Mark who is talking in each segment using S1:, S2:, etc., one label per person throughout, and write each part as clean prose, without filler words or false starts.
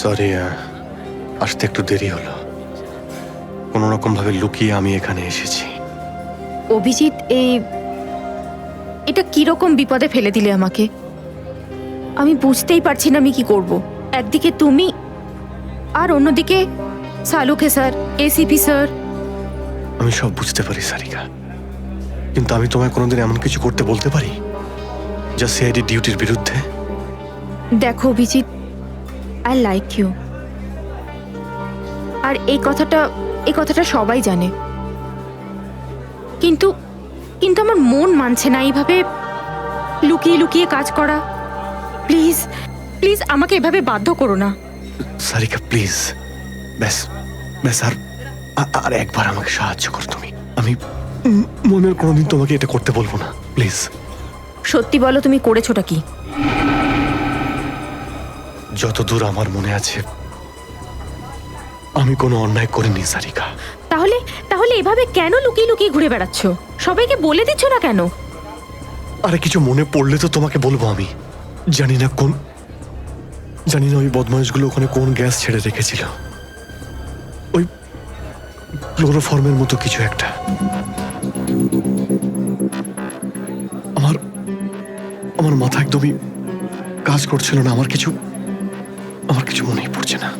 S1: Sorry, আসতে একটু দেরি হলো। কোনো রকম ভাবে লুকিয়ে আমি এখানে এসেছি।
S2: অভিজিৎ, এটা কিরকম বিপদে ফেলে দিলে আমাকে। আমি বুঝতেই পারছি না আমি কি করব। একদিকে তুমি আর অন্যদিকে সালুকে স্যার, এসিপি স্যার।
S1: আমি সব বুঝতে পারি সারিকা, কিন্তু আমি তোমায় কোনোদিন এমন কিছু করতে বলতে পারি যা সিআইডি ডিউটির বিরুদ্ধে?
S2: দেখো অভিজিৎ, আই লাইক ইউ। আর এই কথাটা সবাই জানে, কিন্তু কিন্তু আমার মন মানছে না এইভাবে লুকিয়ে লুকিয়ে কাজ করা। প্লিজ প্লিজ আমাকে এভাবে বাধ্য করো না।
S1: সারিকা প্লিজ, ব্যাস ব্যাস, আর একবার আমাকে সাহায্য করো তুমি। আমি মনের কোনোদিন তোমাকে এটা করতে বলবো না, প্লিজ।
S2: সত্যি বলো, তুমি করেছোটা কি?
S1: যতদূর আমার মনে আছে আমি কোনো অন্যায় করিনি সারিকা।
S2: তাহলে তাহলে এভাবে কেন লুকিয়ে লুকিয়ে ঘুরে বেড়াচ্ছ? সবাইকে বলে দিচ্ছ না কেন?
S1: আরে কিছু মনে পড়লে তো তোমাকে বলবো। আমি জানি না ওই বদমাইশগুলো ওখানে কোন গ্যাস ছেড়ে রেখেছিল। ওই ক্লোরোফর্মের মতো কিছু একটা। আমার মাথা একদমই কাজ করছিল না। আমার কিছু মনেই পড়ছে না।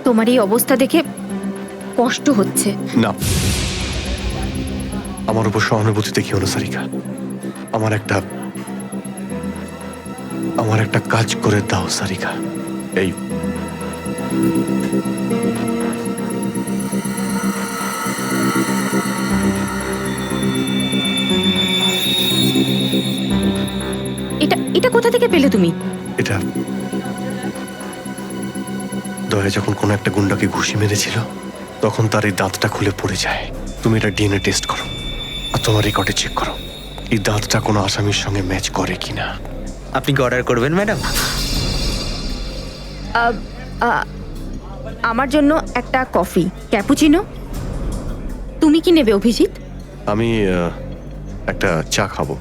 S2: তোমার এই অবস্থা দেখে কষ্ট হচ্ছে।
S1: না, আমার উপর সহানুভূতি দেখিও না সারিকা। আমার একটা কাজ করে দাও সারিকা। এই
S2: এটা কোথা থেকে পেলে তুমি?
S1: এটা দয়া যখন কোনো একটা গুন্ডাকে ঘুষি মেরেছিল তখন তার এই দাঁতটা খুলে পড়ে যায়। তুমি এটা ডিএনএ টেস্ট করো আর তোমার রেকর্ডে চেক করো এই দাঁতটা কোনো আসামির সঙ্গে ম্যাচ করে কিনা।
S3: আপনি কি অর্ডার করবেন ম্যাডাম?
S2: আমার জন্য একটা কফি ক্যাপুচিনো। তুমি কি নেবে অভিজিৎ?
S1: আমি একটা চা খাবো।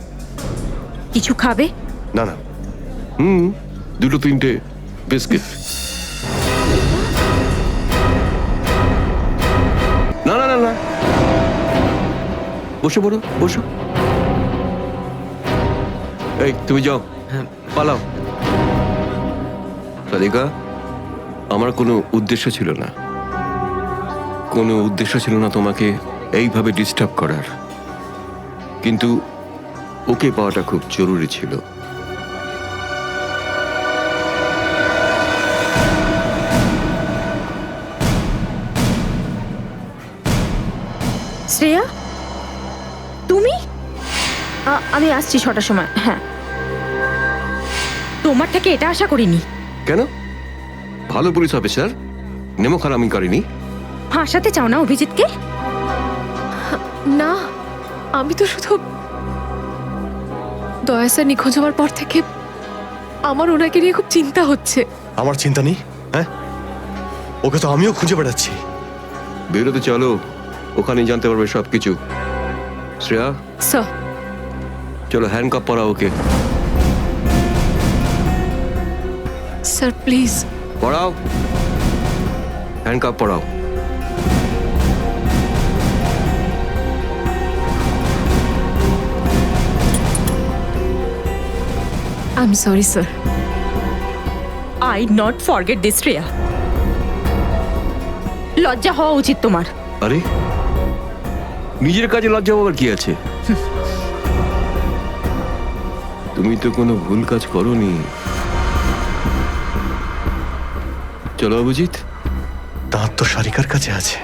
S2: কিছু খাবে?
S1: না না,
S4: দুটো তিনটে বিস্কিট। না না না না, বসে পড়ো, বসো। এই তুমি যাও, পালাও। সারিকা, আমার কোনো উদ্দেশ্য ছিল না তোমাকে এইভাবে ডিস্টার্ব করার, কিন্তু ওকে পাওয়াটা খুব জরুরি ছিল।
S2: শ্রেয়া, তুমি? আমি আসছি 6টার সময়। হ্যাঁ, তোমার থেকে এটা আশা করিনি।
S4: কেন? ভালো পুলিশ অফিসার, নেমো খারামি করিনি।
S2: ফাঁসাতে চাও না অভিজিৎকে?
S5: না, আমি তো শুধু দয়া স্যার নিখোঁজ হওয়ার পর থেকে আমার ওনাকে নিয়ে খুব চিন্তা হচ্ছে।
S1: আমার চিন্তা নেই। হ্যাঁ, ওকে তো আমিও খুঁজে বেড়াচ্ছি।
S4: বেরোতে চলো, ওখানেই জানতে পারবে সবকিছু। শ্রেয়া,
S5: স্যার।
S4: চলো হ্যান্ডকাপ পরাও ওকে।
S5: Sir please.
S4: পড়াও, হ্যান্ডকাপ পরাও।
S5: I am sorry sir.
S2: I not forget this Shreya. লজ্জা হওয়া উচিত তোমার।
S4: আরে, নিজের কাজে লজ্জা পাওয়ার কি আছে? তুমি তো কোনো ভুল কাজ করোনি। চলো অভিজিৎ।
S1: দাঁত তো সারিকার কাছে আছে।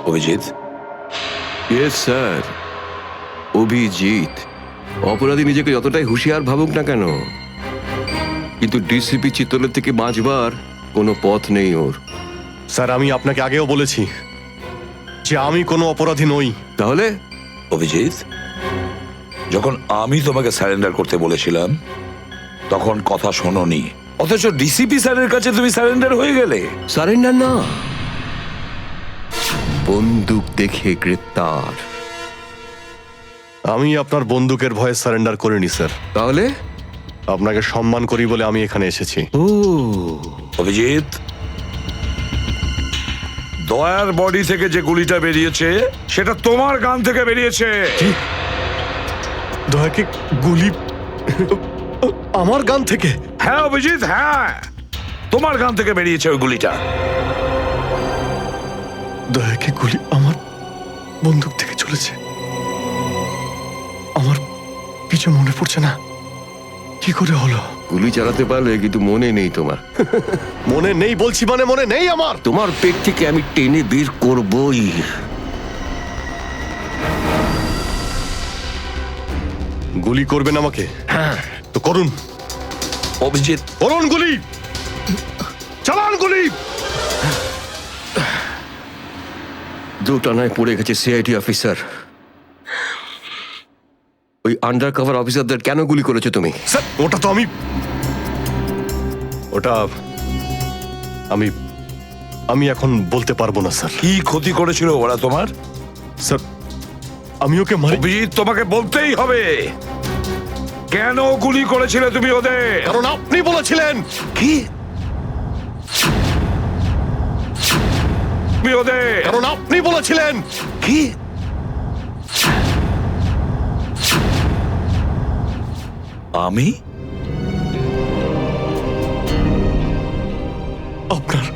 S6: অভিজিৎ?
S4: Yes sir, Abhijit. অপরাধী নিজেকে যতটাই হুঁশিয়ার ভাবুক না কেন, কিন্তু ডিসিপি চিত্তলের থেকে বাঁচবার কোনো পথ নেই ওর।
S1: স্যার, আমি আপনাকে আগেও বলেছি যে আমি কোনো অপরাধী নই।
S4: তাহলে?
S6: অভিজিৎ, যখন আমি তোমাকে সারেন্ডার করতে বলেছিলাম তখন কথা শোনোনি, অথচ ডিসিপি স্যারের কাছে তুমি সারেন্ডার হয়ে গেলে।
S4: সারেন্ডার না, বন্দুক দেখে গ্রেপ্তার।
S1: আমি আপনার বন্দুকের ভয়ে সারেন্ডার করিনি স্যার।
S4: তাহলে
S1: আপনাকে সম্মান করি বলে আমি এখানে এসেছি।
S4: ও
S6: অভিজিৎ, দয়ার বডি থেকে যে গুলিটা বেরিয়েছে সেটা তোমার গান থেকে বেরিয়েছে।
S1: দয়াকে গুলি আমার গান থেকে?
S6: হ্যাঁ অভিজিৎ, হ্যাঁ, তোমার গান থেকে বেরিয়েছে ওই গুলিটা।
S1: দয়াকে গুলি আমার বন্দুক থেকে চলেছে? আমার কিছু মনে পড়ছে না, কি করে হলো?
S4: গুলি চালাতে পারলে, কিন্তু মনে নেই তোমার।
S1: মনে নেই বলছি মানে মনে নেই আমার।
S4: তোমার পেট থেকে আমি টেনে বের করবই।
S1: গুলি করবেন আমাকে?
S6: হ্যাঁ
S1: তো করুন,
S6: অভিজিৎ,
S1: করুন গুলি, চালান গুলি।
S4: দুটানায় পড়ে গেছে সিআইডি অফিসার। ওই আন্ডার কভার অফিসারদের কেন গুলি করেছো তুমি?
S1: স্যার ওটা তো আমি ওটা আমি আমি এখন বলতে পারবো না স্যার।
S6: কি ক্ষতি করেছিল ওরা তোমার?
S1: স্যার আমি ওকে মারি।
S6: অভিজিৎ, তোমাকে বলতেই হবে কেন গুলি করেছিলে তুমি ওদের।
S1: কারণ আপনি বলেছিলেন।
S6: কি? তুমি ওদের
S1: কারণ আপনি বলেছিলেন।
S6: কি? আমি?
S1: আপনার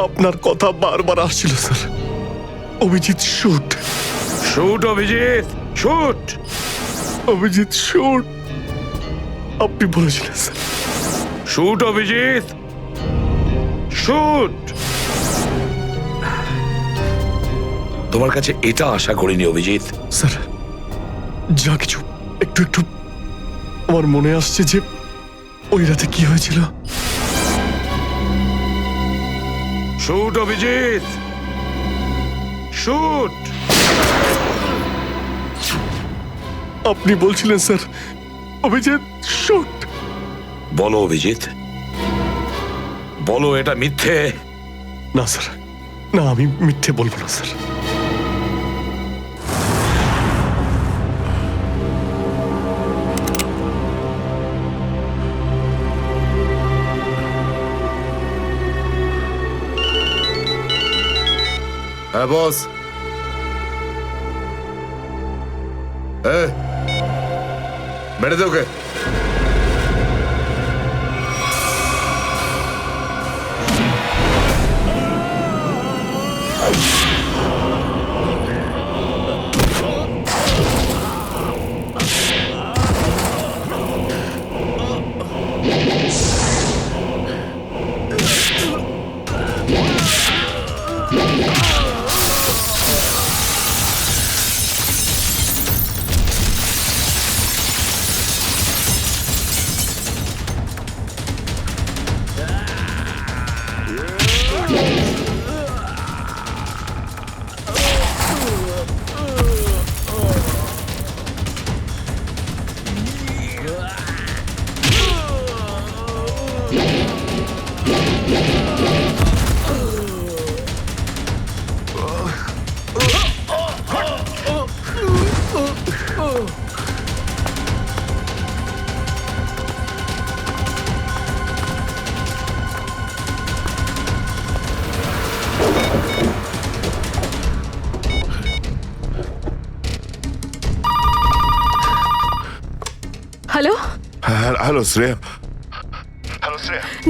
S1: আপনার কথা বারবার আসছিল sir. Abhijit shoot,
S6: shoot Abhijit, shoot.
S1: Abhijit shoot, আপনি বলেছিলেন স্যার।
S6: Shoot Abhijit, shoot. তোমার কাছে এটা আশা করিনি অভিজিৎ।
S1: স্যার যা কিছু একটু একটু আমার মনে আসছে যে ওই রাতে কি হয়েছিল।
S6: Shoot Abhijit, shoot.
S1: আপনি বলছিলেন স্যার অভিজিৎ শুট।
S6: বলো অভিজিৎ, বলো এটা মিথ্যে।
S1: না স্যার, না আমি মিথ্যে বলবো না স্যার।
S7: হ্যাঁ বস। বেড়ে দে ওকে।
S5: Hello,
S7: hello Shreya.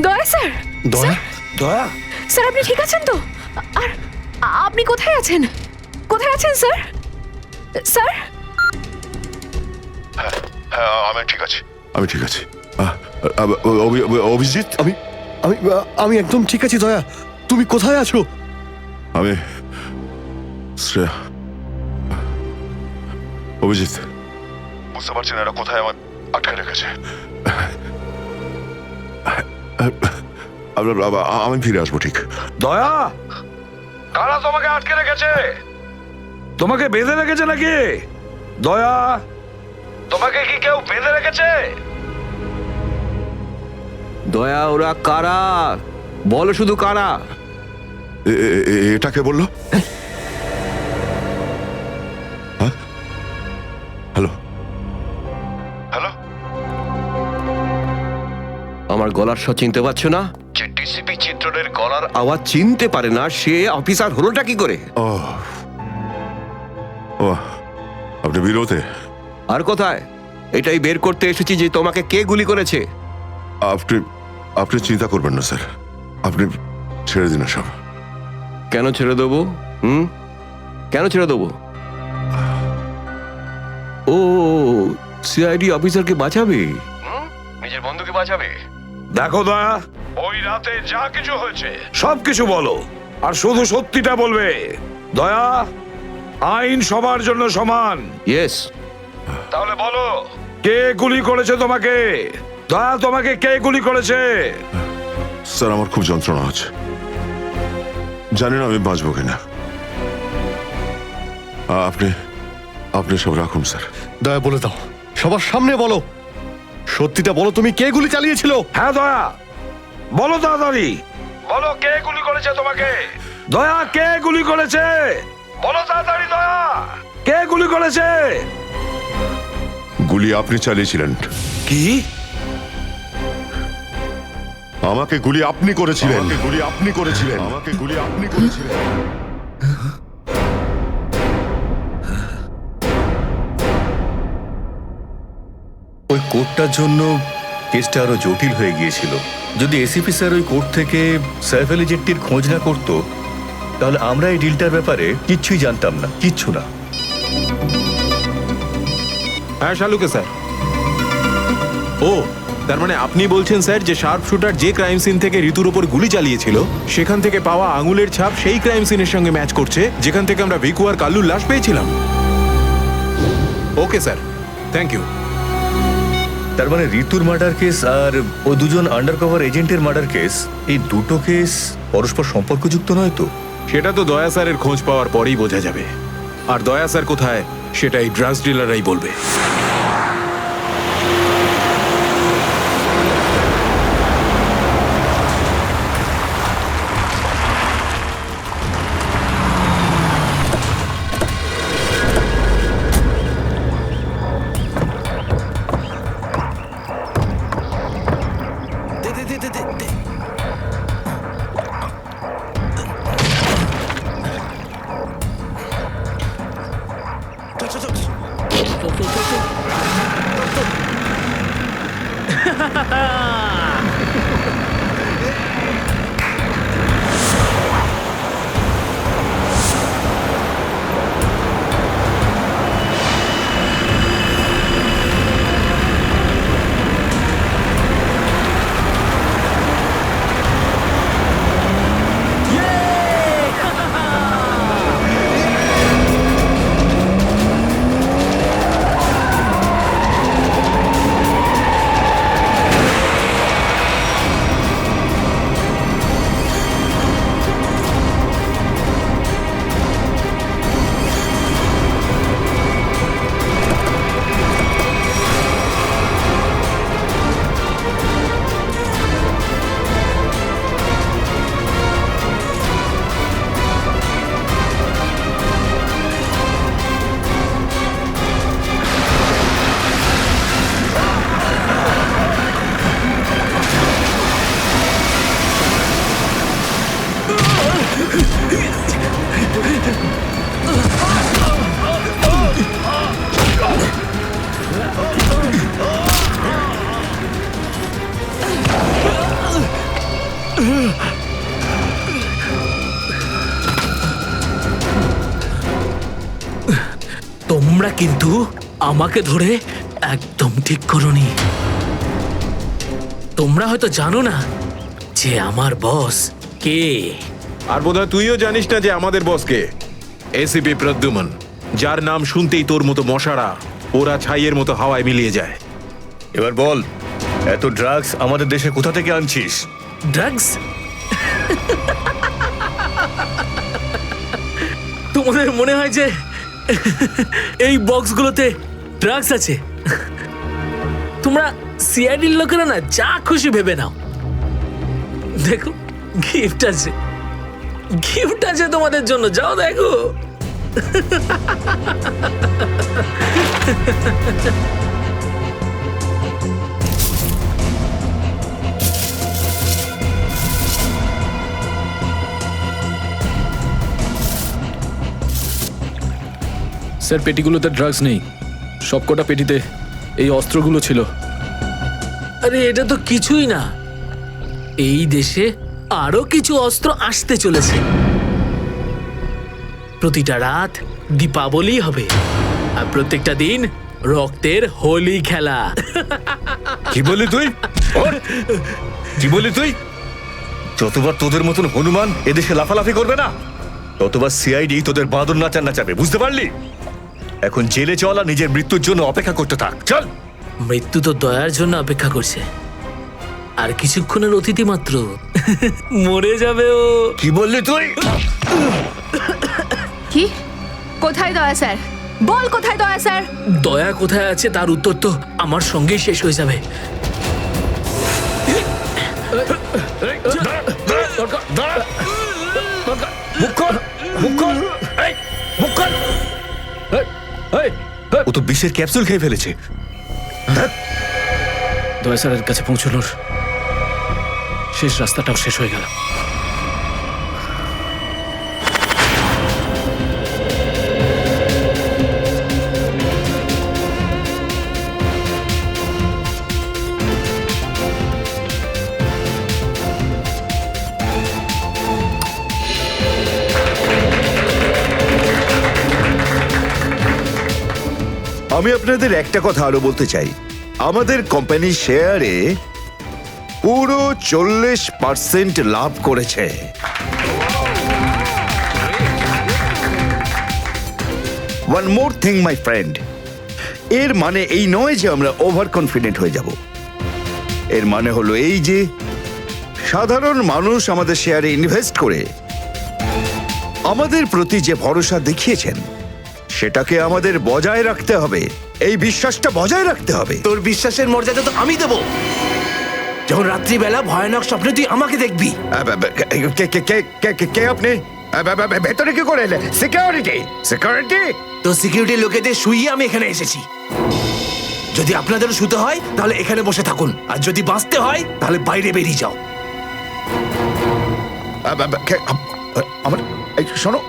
S5: Daya sir.
S1: দয়া?
S6: দয়া,
S5: স্যার আপনি ঠিক আছেন তো? আর আপনি কোথায় আছেন? কোথায় আছেন স্যার? স্যার
S7: হ্যাঁ আমি ঠিক আছি, আমি ঠিক আছি। অভিজিৎ,
S1: আমি আমি আমি একদম ঠিক আছি। দয়া তুমি কোথায় আছো?
S7: আমি শ্রেয়া। অভিজিৎ, বুঝতে পারছি না এরা কোথায় আমার আটকে রেখেছে। আমি ফিরে আসবো ঠিক।
S6: দয়া, কারা তোমাকে আটকে রেখেছে? তোমাকে বেঁধে রেখেছে নাকি? দয়া, তোমাকে কি কেউ বেঁধে রেখেছে?
S4: দয়া ওরা কারা? বলো শুধু কারা?
S7: এটাকে বললো? হ্যাঁ? হ্যালো হ্যালো,
S4: আমার গলার স্বর চিনতে পারছো না? যে ডিসিপি চিত্রের গলার আওয়াজ চিনতে পারে না, সে অফিসার হলোটা কি করে?
S7: ও ও, আপনি বিরোধে?
S4: আর কোথায়? এটাই বের করতে এসেছি যে তোমাকে কে গুলি করেছে।
S7: আপনি আপনি চিন্তা করবেন না স্যার, আপনি ছেড়ে দিন সব।
S4: কেন ছেড়ে দেবো? কেন ছেড়ে দেবো? ও, সিআইডি অফিসারকে বাঁচাবে, নিজের বন্ধুকে বাঁচাবে।
S6: দেখো দয়া, ওই রাতে যা কিছু হয়েছে সবকিছু বলো, আর শুধু সত্যিটা বলবে। দয়া, আইন সবার জন্য সমান।
S4: ইয়েস।
S6: তাহলে বলো, কে গুলি করেছে তোমাকে? দয়া, তোমাকে কে গুলি করেছে?
S7: স্যার, আমার খুব যন্ত্রণা হচ্ছে, জানি না আমি বাঁচবো কিনা। আপনি আপনি সব রাখুন স্যার।
S1: দয়া বলে দাও, সবার সামনে বলো, সত্যিটা বলো, তুমি কে গুলি চালিয়েছিল?
S6: হ্যাঁ দয়া, বলো তাড়াতাড়ি, বলো কে গুলি করেছে তোমাকে? দয়া, কে গুলি করেছে? বলো তাড়াতাড়ি দয়া, কে গুলি করেছে?
S7: গুলি আপনি চালিয়েছিলেন।
S6: কি?
S7: আমাকে গুলি আপনি করেছিলেন। গুলি আপনি করেছিলেন। আমাকে গুলি আপনি করেছিলেন।
S8: ওই কোর্টটার জন্য কেসটা আরো জটিল হয়ে গিয়েছিল। যদি এসিপি স্যার ওই কোর্ট থেকে সাইফ আলী জেট্টির খোঁজ না করতো, তাহলে আমরা এই ডিলটার ব্যাপারে কিচ্ছুই জানতাম না, কিচ্ছু না।
S9: হ্যাঁ শালুকে স্যার। ও, তার মানে আপনি বলছেন স্যার যে শার্প শুটার যে ক্রাইম সিন থেকে ঋতুর উপর গুলি চালিয়েছিল, সেখান থেকে পাওয়া আঙুলের ছাপ সেই ক্রাইম সিনের সঙ্গে ম্যাচ করছে যেখান থেকে আমরা ভিকু আর কাল্লুর লাশ পেয়েছিলাম। Okay sir, thank you.
S8: তার মানে ঋতুর মার্ডার কেস আর ও দুজন আন্ডারকভার এজেন্টের মার্ডার কেস, এই দুটো কেস পরস্পর সম্পর্কযুক্ত নয় তো?
S9: সেটা তো দয়া স্যারের খোঁজ পাওয়ার পরেই বোঝা যাবে। আর দয়া স্যার কোথায় সেটা এই ড্রাগস ডিলাররাই বলবে।
S10: তোমরা কিন্তু আমাকে ধরে একদম ঠিক করোনি। তোমরা হয়তো জানো না যে আমার বস কে।
S9: আর বোধহয় তুইও জানিস না যে আমাদের বস কে। এসিপি প্রদ্যুমন, যার নাম শুনতেই তোর মতো মশারা ওরা ছাইয়ের মতো হাওয়ায় মিলিয়ে যায়।
S8: এবার বল, এত ড্রাগস আমাদের দেশে কোথা থেকে আনছিস?
S10: ড্রাগস? তোমাদের মনে হয় যে এই বক্সগুলোতে ড্রাগস আছে? তোমরা সিআইডির লোকেরা না যা খুশি ভেবে নাও, দেখো গিফট আছে, গিফট আছে তোমাদের জন্য, যাও দেখো।
S11: স্যার পেটিগুলোতে ড্রাগস নেই, সবকটা পেটিতে এই অস্ত্রগুলো ছিল।
S10: আরে এটা তো কিছুই না, এই দেশে আরো কিছু অস্ত্র আসতে চলেছে। প্রতিটা রাত দীপাবলি হবে, আর প্রত্যেকটা দিন রক্তের হোলি খেলা।
S8: কি বললি তুই? ওর? কি বললি তুই? যতবার তোদের মতন হনুমান এদেশে লাফালাফি করবে না, ততবার সিআইডি তোদের বাঁদর নাচাবে, বুঝতে পারলি? এখন জেলে চল আর নিজের মৃত্যুর জন্য অপেক্ষা করতে থাক, চল।
S10: মৃত্যু তো দয়ার জন্য অপেক্ষা করছে, আর কিছুক্ষণের অতিথি মাত্র মরে যাবে ও।
S8: কি বললি তুই?
S5: কি? কোথায় দয়া স্যার? বল কোথায় দয়া স্যার?
S10: দয়া কোথায় আছে তার উত্তর তো আমার সঙ্গেই শেষ হয়ে যাবে।
S8: ও তো বিষের ক্যাপসুল খেয়ে ফেলেছে।
S11: দয়া স্যারের কাছে পৌঁছানোর শেষ রাস্তাটাও শেষ হয়ে গেল।
S12: আমি আপনাদের একটা কথা আরো বলতে চাই, আমাদের কোম্পানির শেয়ারে পুরো 40% লাভ করেছে। One more thing my friend, এর মানে এই নয় যে আমরা ওভার কনফিডেন্ট হয়ে যাব। এর মানে হলো এই যে সাধারণ মানুষ আমাদের শেয়ারে ইনভেস্ট করে আমাদের প্রতি যে ভরসা দেখিয়েছেন সেটাকে আমাদের বজায় রাখতে হবে, এই বিশ্বাসটা বজায় রাখতে হবে।
S3: তোর বিশ্বাসের মর্যাদা তো আমি দেবো যখন রাত্রিবেলা ভয়ানক স্বপ্নে তুই আমাকে দেখবি।
S12: কে আপনি? ভেতরে কি করে এলে? সিকিউরিটি? সিকিউরিটি?
S3: তো সিকিউরিটি লোকেদের শুইয়ে আমি এখানে এসেছি। যদি আপনাদেরও শুতে হয় তাহলে এখানে বসে থাকুন, আর যদি বাঁচতে হয় তাহলে বাইরে বেরিয়ে যাও।
S12: আমার শোনো,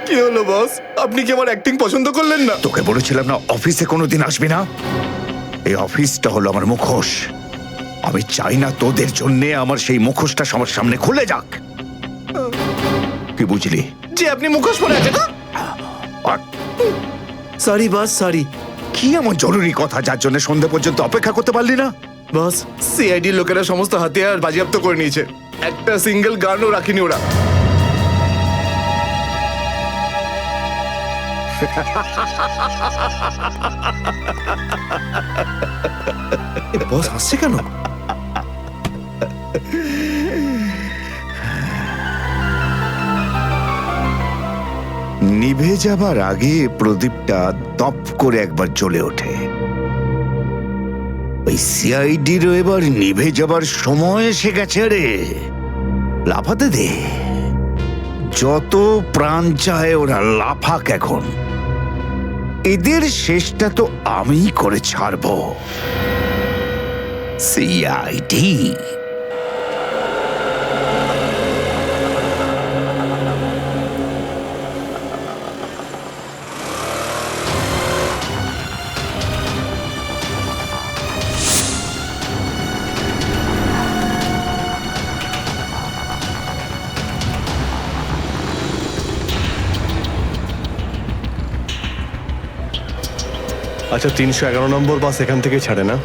S1: কি হলো বস? আপনি কি আমার অ্যাক্টিং পছন্দ করলেন না?
S12: তোকে বলেছিলাম না অফিসে কোনোদিন আসবি না? এই অফিসটা হলো আমার মুখোশ। আমি চাই না তোদের জন্য আমার সেই মুখোশটা সবার সামনে খুলে যাক। কি বুঝলি?
S3: যে আপনি মুখোশ পরে আছেন। Sorry boss, sorry.
S12: কি এমন জরুরি কথা যার জন্য সন্ধ্যা পর্যন্ত অপেক্ষা করতে পারলি না?
S1: বস, সিআইডি লোকেরা সমস্ত হাতিয়ার বাজেয়াপ্ত করে নিয়েছে, একটা সিঙ্গেল গানও রাখিনি ওরা।
S3: বস হাসছে কেন?
S12: নিভে যাবার আগে প্রদীপটা দপ করে একবার জ্বলে ওঠে। ওই সিআইডিরও এবার নিভে যাবার সময় এসে গেছে রে। লাফাতে দে, যত প্রাণ চায় ওরা লাফাক এখন। এদের শেষটা তো আমি করে ছাড়বো। সিআইডি
S1: আচ্ছা, 311 নম্বর বাস এখান থেকে ছাড়ে না?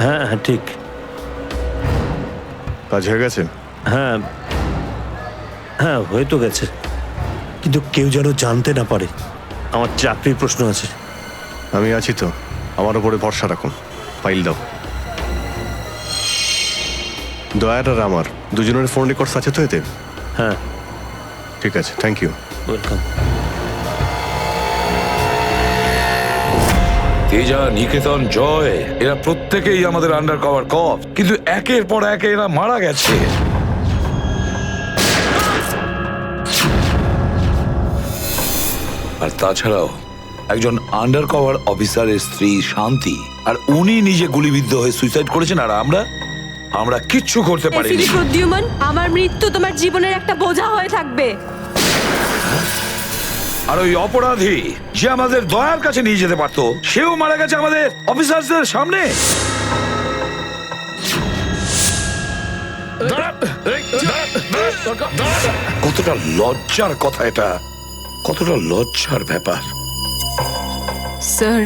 S13: হ্যাঁ হ্যাঁ ঠিক।
S1: কাজ হয়ে গেছে?
S13: হ্যাঁ হ্যাঁ হয়ে তো গেছে, কিন্তু কেউ যেন জানতে না পারে। আমার চাকরির প্রশ্ন আছে।
S1: আমি আছি তো, আমার উপরে ভরসা রাখুন। ফাইল দাও। দয়ার আর আমার দুজনের ফোন রেকর্ডস আছে তো এতে?
S13: হ্যাঁ,
S1: ঠিক আছে, থ্যাংক ইউ।
S13: ওয়েলকাম।
S6: তেজা, নিকেতন, জয় এরা প্রত্যেকেই আমাদের আন্ডার কভার কপ, কিন্তু একের পর এক এরা মারা গেছে। আর তাছাড়াও একজন আন্ডার কভার অফিসারের স্ত্রী শান্তি, আর উনি নিজে গুলিবিদ্ধ হয়ে সুইসাইড করেছেন, আর আমরা কিচ্ছু করতে পারিনি।
S5: এসিপি প্রদ্যুম্ন, আমার মৃত্যু তোমার জীবনের একটা বোঝা হয়ে থাকবে।
S6: আর ওই অপরাধী যে আমাদের দয়ার কাছে নিয়ে যেতে পারতো, সেও মারা গেছে আমাদের অফিসারদের সামনে। কতটা লজ্জার কথা এটা, কতটা লজ্জার ব্যাপার।
S5: স্যার,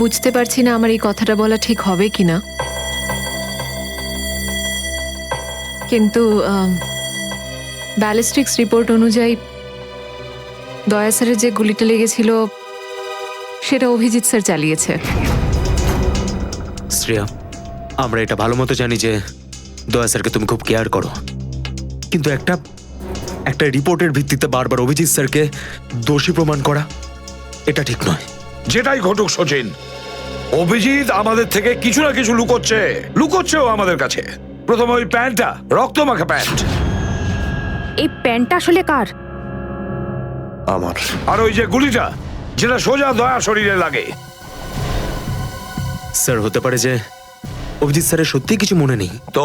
S5: বুঝতে পারছি না আমার এই কথাটা বলা ঠিক হবে কিনা, কিন্তু ব্যালিস্টিক্স রিপোর্ট অনুযায়ী দয়া স্যারের যে গুলিটা লেগেছিল সেটা অভিজিৎ স্যার চালিয়েছে।
S3: শ্রেয়া, আমরা এটা ভালো মতো জানি যে দয়া স্যারকে তুমি খুব কেয়ার করো, কিন্তু একটা রিপোর্টের ভিত্তিতে বারবার অভিজিৎ স্যারকে দোষী প্রমাণ করা এটা ঠিক নয়।
S6: যেটাই ঘটুক সচিন, অভিজিৎ আমাদের থেকে কিছু না কিছু লুকোচ্ছেও আমাদের কাছে। প্রথমে ওই প্যান্টটা, রক্তমাখা প্যান্ট।
S2: এই প্যান্টটা আসলে কার?
S1: আমার।
S6: আর ওই যে গুলিটা, যেটা সোজা দয়া শরীরে লাগে।
S3: স্যার, হতে পারে যে অভিজিৎ স্যারের সত্যি কিছু মনে নেই।
S6: তো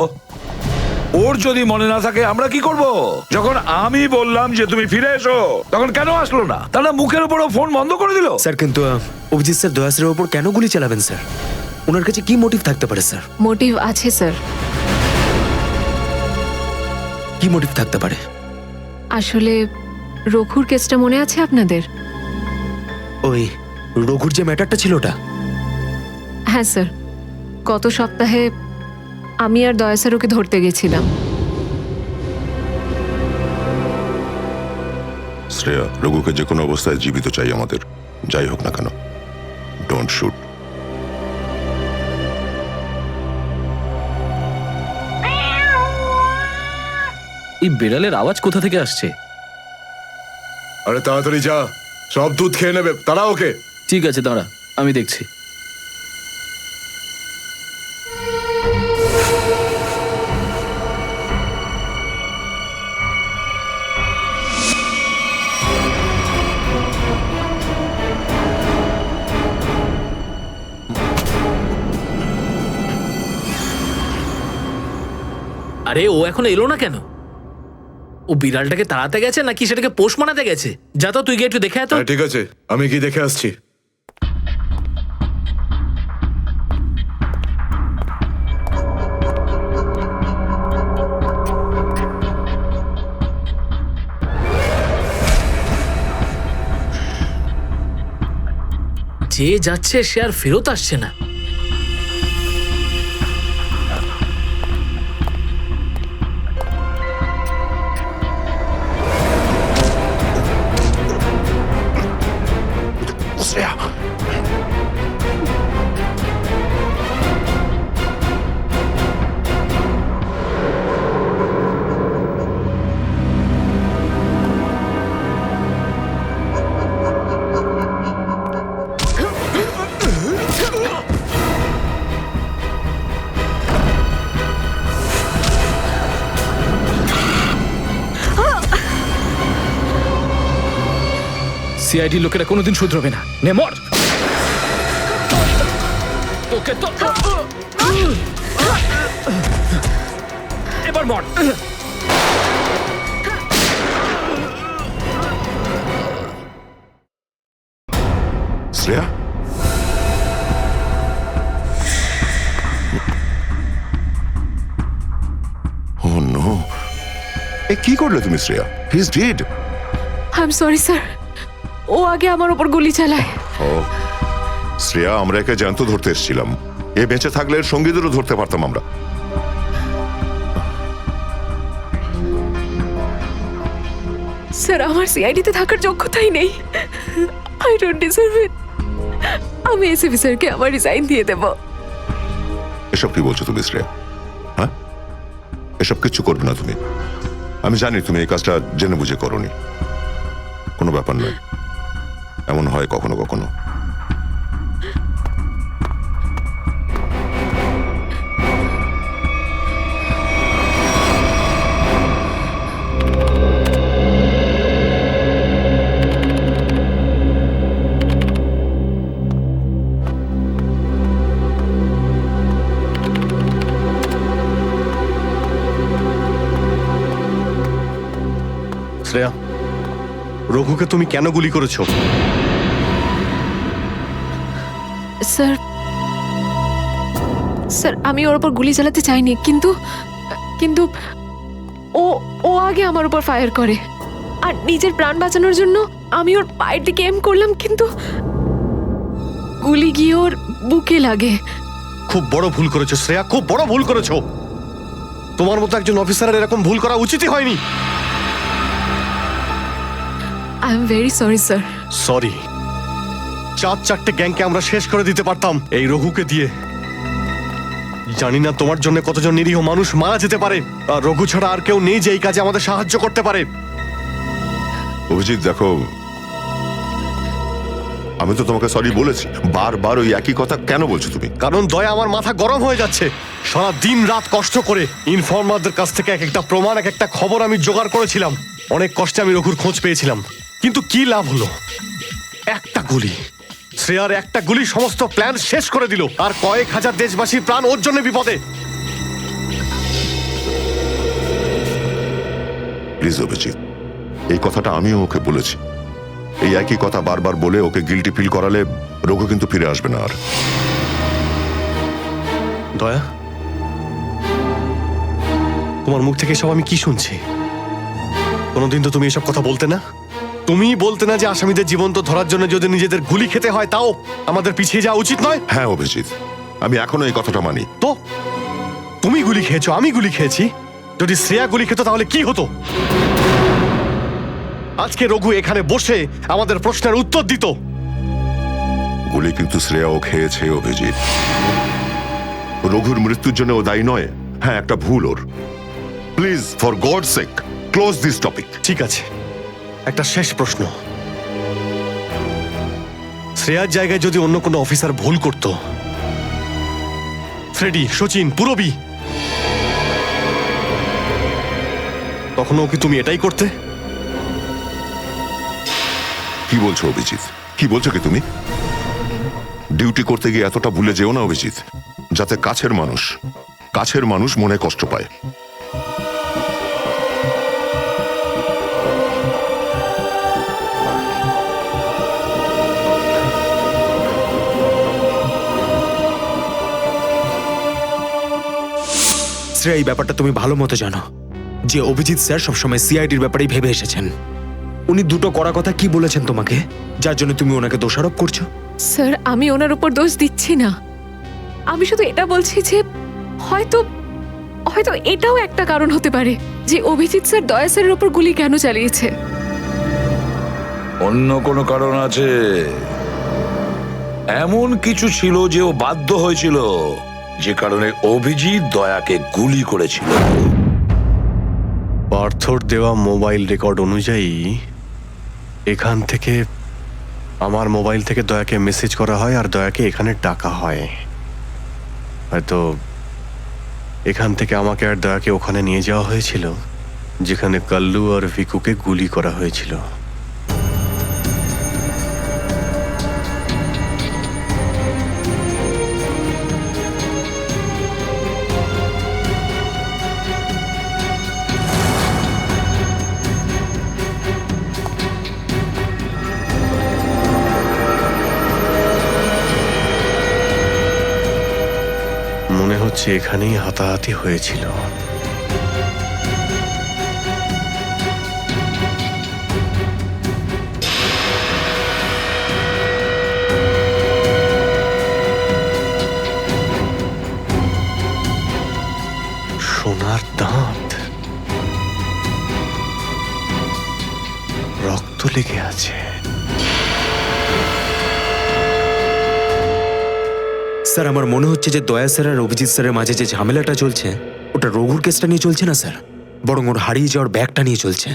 S6: ওর যদি মনে না থাকে আমরা কি করব? যখন আমি বললাম যে তুমি ফিরে এসো, তখন কেন আসলো না? তাহলে মুখের উপরও ফোন বন্ধ করে দিল।
S3: স্যার, কিন্তু অভিজিৎ স্যার দয়া স্যারের উপর কেন গুলি চালাবেন স্যার? ওনার কাছে কি মোটিভ থাকতে পারে স্যার?
S5: মোটিভ আছে স্যার।
S3: কি মোটিভ থাকতে পারে?
S5: আসলে রঘুর কেসটা মনে আছে আপনাদের?
S3: ওই রঘুর যে ম্যাটারটা ছিল ওটা?
S5: হ্যাঁ স্যার, গত সপ্তাহে আমি আর দয়া স্যার ওকে ধরতে গেছিলাম।
S7: শ্রেয়া, রঘুকে যে কোনো অবস্থায় জীবিত চাই আমাদের, যাই হোক না কেন। Don't shoot.
S11: এই বিড়ালের আওয়াজ কোথা থেকে আসছে?
S1: আরে তাড়াতাড়ি যা, সব দুধ খেয়ে নেবে, তারা ওকে।
S11: ঠিক আছে, দাঁড়া, আমি দেখছি।
S10: আরে ও এখনো এলো না কেন? ও বিড়ালটাকে তাড়াতে গেছে নাকি সেটাকে পোষ মানাতে গেছে? যা তো, তুই গিয়ে একটু দেখে আয় তো।
S1: ঠিক আছে, আমি কি দেখে আসছি।
S10: যে যাচ্ছে সে আর ফেরত আসছে না।
S7: শ্রেয়া,
S11: সিআইডি লোকেরা কোনোদিন শুধরবে না। নে মর। তোকে তো এবার মর।
S7: শ্রেয়া, ও নো, এ কি করলে তুমি Shreya? He is dead.
S5: I am sorry sir, ও আগে আমার উপর গুলি চালায়।
S7: ও শ্রেয়া, আমরা একে জ্যান্ত ধরতে এসেছিলাম। এ বেঁচে থাকলে এর সঙ্গীদেরও ধরতে পারতাম আমরা।
S5: স্যার, আমার সিআইডিতে থাকার যোগ্যতাই নেই। আই ডোন্ট ডিজার্ভ ইট। আমি এসিপি স্যারকে আমার রিজাইন দিয়ে দেব।
S7: এসব কি বলছো তুমি শ্রেয়া? হ্যাঁ, এসব কিচ্ছু করবে না তুমি। আমি জানি তুমি এই কাজটা জেনে বুঝে করোনি। কোনো ব্যাপার নয়, এমন হয় কখনো কখনো।
S1: শ্রেয়া, রঘুকে তুমি কেন গুলি করেছো?
S5: স্যার স্যার আমি ওর উপর গুলি চালাতে চাইনি, কিন্তু কিন্তু ও ও আগে আমার উপর ফায়ার করে, আর নিজের প্রাণ বাঁচানোর জন্য আমি ওর পায়ের দিকে এম করলাম, কিন্তু গুলি গিয়ে ওর বুকে লাগে।
S1: খুব বড় ভুল করেছো শ্রেয়া, খুব বড় ভুল করেছো। তোমার মতো একজন অফিসারের এরকম ভুল করা উচিতই হয়নি।
S5: I am very sorry sir.
S1: Sorry? 4-4টে গ্যাংকে আমরা শেষ করে দিতে পারতাম এই রঘুকে দিয়ে। জানি না তোমার জন্য কতজন নিরীহ মানুষ মারা যেতে পারে, আর রঘু ছাড়া আর কেউ নেই যে এই কাজে আমাদের সাহায্য করতে পারে।
S7: অভিজিৎ দেখো, আমি তো তোমাকে সরি বলেছি, বারবার ওই একই কথা কেন বলছো তুমি?
S1: কারণ দয়া আমার মাথা গরম হয়ে যাচ্ছে। সারা দিন রাত কষ্ট করে ইনফর্মারদের কাছ থেকে এক একটা প্রমাণ, এক একটা খবর আমি জোগাড় করেছিলাম। অনেক কষ্টে আমি রঘুর খোঁজ পেয়েছিলাম, কিন্তু কি লাভ হলো? একটা গুলি, শ্রেয়ার একটা গুলি সমস্ত প্ল্যান শেষ করে দিল, আর কয়েক হাজার দেশবাসীর প্রাণ ওর জন্য বিপদে।
S7: প্লিজ অভিজিৎ, এই কথাটা আমিও ওকে বলেছি। এই একই কথা বারবার বলে ওকে গিল্টি ফিল করালে রঘু কিন্তু ফিরে আসবে না আর।
S1: দয়া, তোমার মুখ থেকে সব আমি কি শুনছি? কোনোদিন তো তুমি এসব কথা বলতে না। তুমি বলতে না যে আসামিদের জীবন্ত ধরার জন্য যদি নিজেদের গুলি খেতে হয় তাও আমাদের পিছিয়ে যাওয়া উচিত নয়।
S7: হ্যাঁ অভিজিৎ, আমি এখনো এই কথাটা মানি।
S1: তো তুমি গুলি খেয়েছো, আমি গুলি খেয়েছি। যদি শ্রেয়া গুলি খেত তাহলে কি হতো? আজকে রঘু এখানে বসে আমাদের প্রশ্নের উত্তর দিত।
S7: গুলি কিন্তু শ্রেয়াও খেয়েছে অভিজিৎ। রঘুর মৃত্যুর জন্য ও দায়ী নয়। হ্যাঁ, একটা ভুল ওর। Please, for God sake, close this topic.
S1: ঠিক আছে, একটা শেষ প্রশ্ন। শ্রেয়ার জায়গায় যদি অন্য কোনো অফিসার ভুল করত, ফ্রেডি, সচিন, পুরবী, তখনও কি তুমি এটাই করতে?
S7: কি বলছো অভিজিৎ? কি বলছো কি তুমি? ডিউটি করতে গিয়ে এতটা ভুলে যেও না অভিজিৎ, যাতে কাছের মানুষ মনে কষ্ট পায়।
S3: শ্রেয়া, এই ব্যাপারটা তুমি ভালো মতো জানো যে অভিজিৎ স্যার সবসময় সিআইডির ব্যাপারেই ভেবে এসেছেন। উনি দুটো কড়া কথা কি বলেছেন তোমাকে, যার জন্য তুমি ওনাকে দোষারোপ করছো?
S5: স্যার আমি ওনার উপর দোষ দিচ্ছি না, আমি শুধু এটা বলছি যে হয়তো হয়তো এটাও একটা কারণ হতে পারে যে অভিজিৎ স্যার দয়া স্যারের উপর গুলি কেন চালিয়েছে।
S6: অন্য কোনো কারণ আছে? এমন কিছু ছিল যে ও বাধ্য হয়েছিল, যে কারণে অভিজিৎ দয়াকে গুলি করেছিল।
S1: পার্থর দেওয়া মোবাইল রেকর্ড অনুযায়ী এখান থেকে, আমার মোবাইল থেকে দয়াকে মেসেজ করা হয় আর দয়াকে এখানে ডাকা হয়। হয়তো এখান থেকে আমাকে আর দয়াকে ওখানে নিয়ে যাওয়া হয়েছিল যেখানে কাল্লু আর ভিকুকে গুলি করা হয়েছিল। মনে হচ্ছে এখানেই হাতাহাতি হয়েছিল। সোনার দাঁত, রক্ত লেগে আছে।
S3: স্যার, আমার মনে হচ্ছে যে দয়া স্যার আর অভিজিৎ স্যারের মাঝে যে ঝামেলাটা চলছে, ওটা রঘুর কেসটা নিয়ে চলছে না স্যার, বরং ওর হারিয়ে যাওয়ার ব্যাগটা নিয়ে চলছে।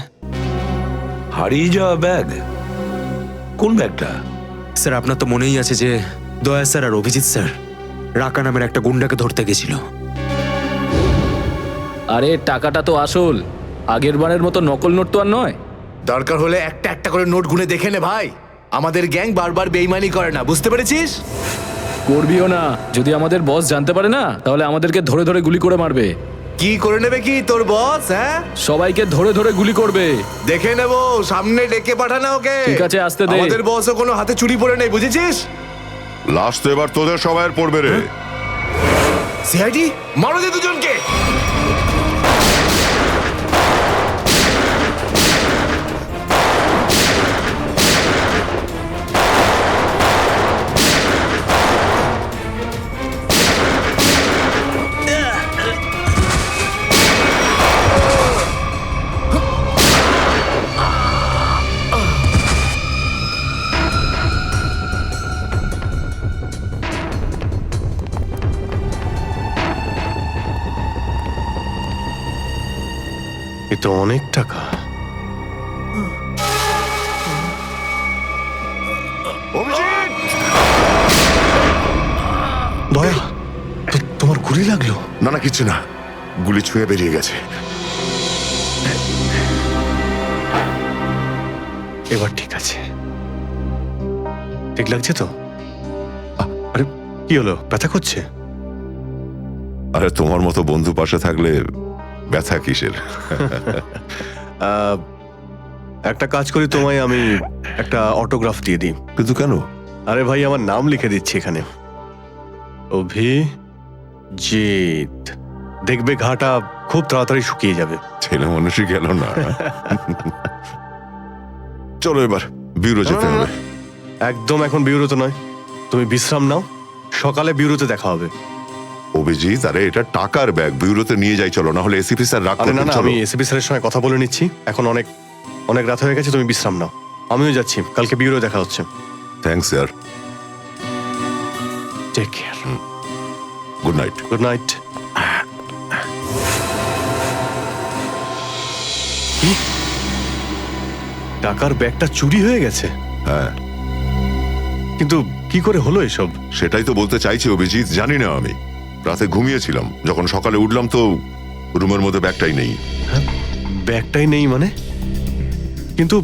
S6: হারিয়ে যাওয়া ব্যাগ? কোন ব্যাগটা?
S3: স্যার আপনার তো মনেই আছে যে দয়া স্যার আর অভিজিৎ স্যার রাকা নামের একটা গুন্ডাকে ধরতে গেছিল।
S11: আরে টাকাটা তো আসল, আগের বারের মতো নকল নোট তো আর নয়।
S14: দরকার হলে একটা একটা করে নোট গুনে দেখে নে ভাই। আমাদের গ্যাং বারবার বেইমানি করে না, বুঝতে পেরেছিস?
S11: করবিও না, যদি আমাদের বস জানতে পারে না তাহলে আমাদেরকে ধরে ধরে গুলি করে মারবে।
S14: কি করে নেবে কি তোর বস? হ্যাঁ,
S11: সবাইকে ধরে ধরে গুলি করবে।
S14: দেখে নেবো, সামনে ডেকে পাঠানা ওকে।
S11: ঠিক আছে, আসতে দে।
S14: আমাদের বসও কোনো হাতে চুরি পড়ে নেই, বুঝেছিস?
S7: লাস্ট তো এবার তোদের সবাইয়ের পড়বে রে।
S14: সিআইডি মারো যে দুজনকে।
S1: এ তো অনেক টাকা। দয়া, তোমার গুলি লাগলো?
S7: না না, কিছু না, গুলি ছুঁয়ে বেরিয়ে গেছে।
S1: এবার ঠিক আছে, ঠিক লাগছে তো? আরে কি হলো, ব্যথা করছে?
S7: আরে তোমার মতো বন্ধু পাশে থাকলে ব্যথা কিসের?
S1: একটা কাজ করি, তোমায় আমি একটা অটোগ্রাফ দিয়ে দিই।
S7: কিন্তু কেন?
S1: আরে ভাই, আমার নাম লিখে দিচ্ছি এখানে, অভিজিৎ। দেখবে ঘাটা খুব তাড়াতাড়ি শুকিয়ে যাবে।
S7: ছেলে মানুষই গেল না। চলো এবার বিউরো যেতে হবে।
S1: একদম এখন বিউরোতে নয়, তুমি বিশ্রাম নাও, সকালে বিউরোতে দেখা হবে।
S7: অভিজিৎ, আরে এটা টাকার ব্যাগ, বিউরোতে নিয়ে যাই চলো, না হলে এসিপি স্যার রাগ
S1: আরে না
S7: করবেন।
S1: না,
S7: চলো।
S1: আমি এসিপি স্যারের সঙ্গে কথা বলে নিচ্ছি, এখন অনেক অনেক রাত হয়ে গেছে, তুমি বিশ্রাম নাও। আমিও যাচ্ছি, কালকে বিউরো দেখা হচ্ছে।
S7: Thanks sir.
S1: Take care.
S7: Good night.
S1: Good night. টাকার ব্যাগটা চুরি হয়ে গেছে?
S7: হ্যাঁ,
S1: কিন্তু কি করে হলো এসব?
S7: সেটাই তো বলতে চাইছি অভিজিৎ, জানি না। আমি রাতে ঘুমিয়েছিলাম, যখন সকালে উঠলাম তো রুমের মধ্যে ব্যাগটাই নেই।
S1: ব্যাগটাই নেই মানে? কিন্তু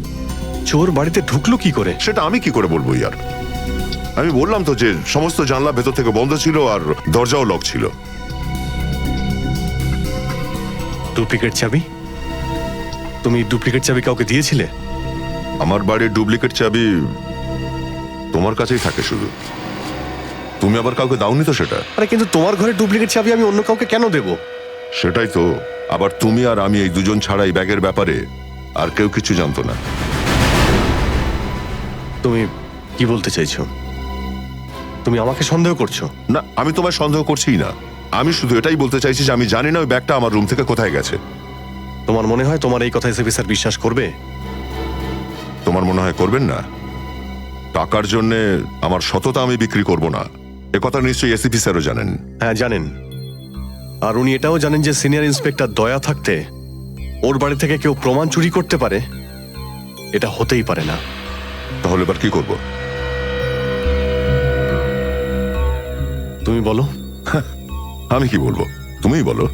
S1: চোর বাড়িতে ঢুকলো কি করে?
S7: সেটা আমি কি করে বলবো ইয়ার? আমি বললাম তো যে সমস্ত জানলা ভেতর থেকে বন্ধ ছিল আর দরজাও লক ছিল।
S1: ডুপ্লিকেট চাবি? তুমি ডুপ্লিকেট চাবি কাউকে দিয়েছিলে?
S7: আমার বাড়ির ডুপ্লিকেট চাবি তোমার কাছেই থাকে শুধু, তুমি আবার কাউকে দাওনি তো সেটা?
S1: আরে কিন্তু তোমার ঘরে ডুপ্লিকেট চাবি আমি অন্য কাউকে কেন দেব?
S7: সেটাই তো, আবার তুমি আর আমি এই দুজন ছাড়া এই ব্যাগের ব্যাপারে আর কেউ কিছু জানতো না।
S1: তুমি কি বলতে চাইছো? তুমি আমাকে সন্দেহ করছো?
S7: না, আমি তোমায় সন্দেহ করছিই না, আমি শুধু এটাই বলতে চাইছি যে আমি জানি না ওই ব্যাগটা আমার রুম থেকে কোথায় গেছে।
S1: তোমার মনে হয় তোমার এই কথা এসএপি স্যার বিশ্বাস করবে?
S7: তোমার মনে হয় করবেন না? টাকার জন্য আমার সততা আমি বিক্রি করব না, এ কথা নিশ্চয়ই এসিপি স্যারও জানেন।
S1: হ্যাঁ জানেন, আর উনি এটাও জানেন যে সিনিয়র ইন্সপেক্টর দয়া থাকতে ওর বাড়ি থেকে কেউ প্রমাণ চুরি করতে পারে, এটা হতেই পারে না।
S7: তাহলে এবার কি করব?
S1: তুমি বলো।
S7: আমি কি বলবো, তুমিই বলো।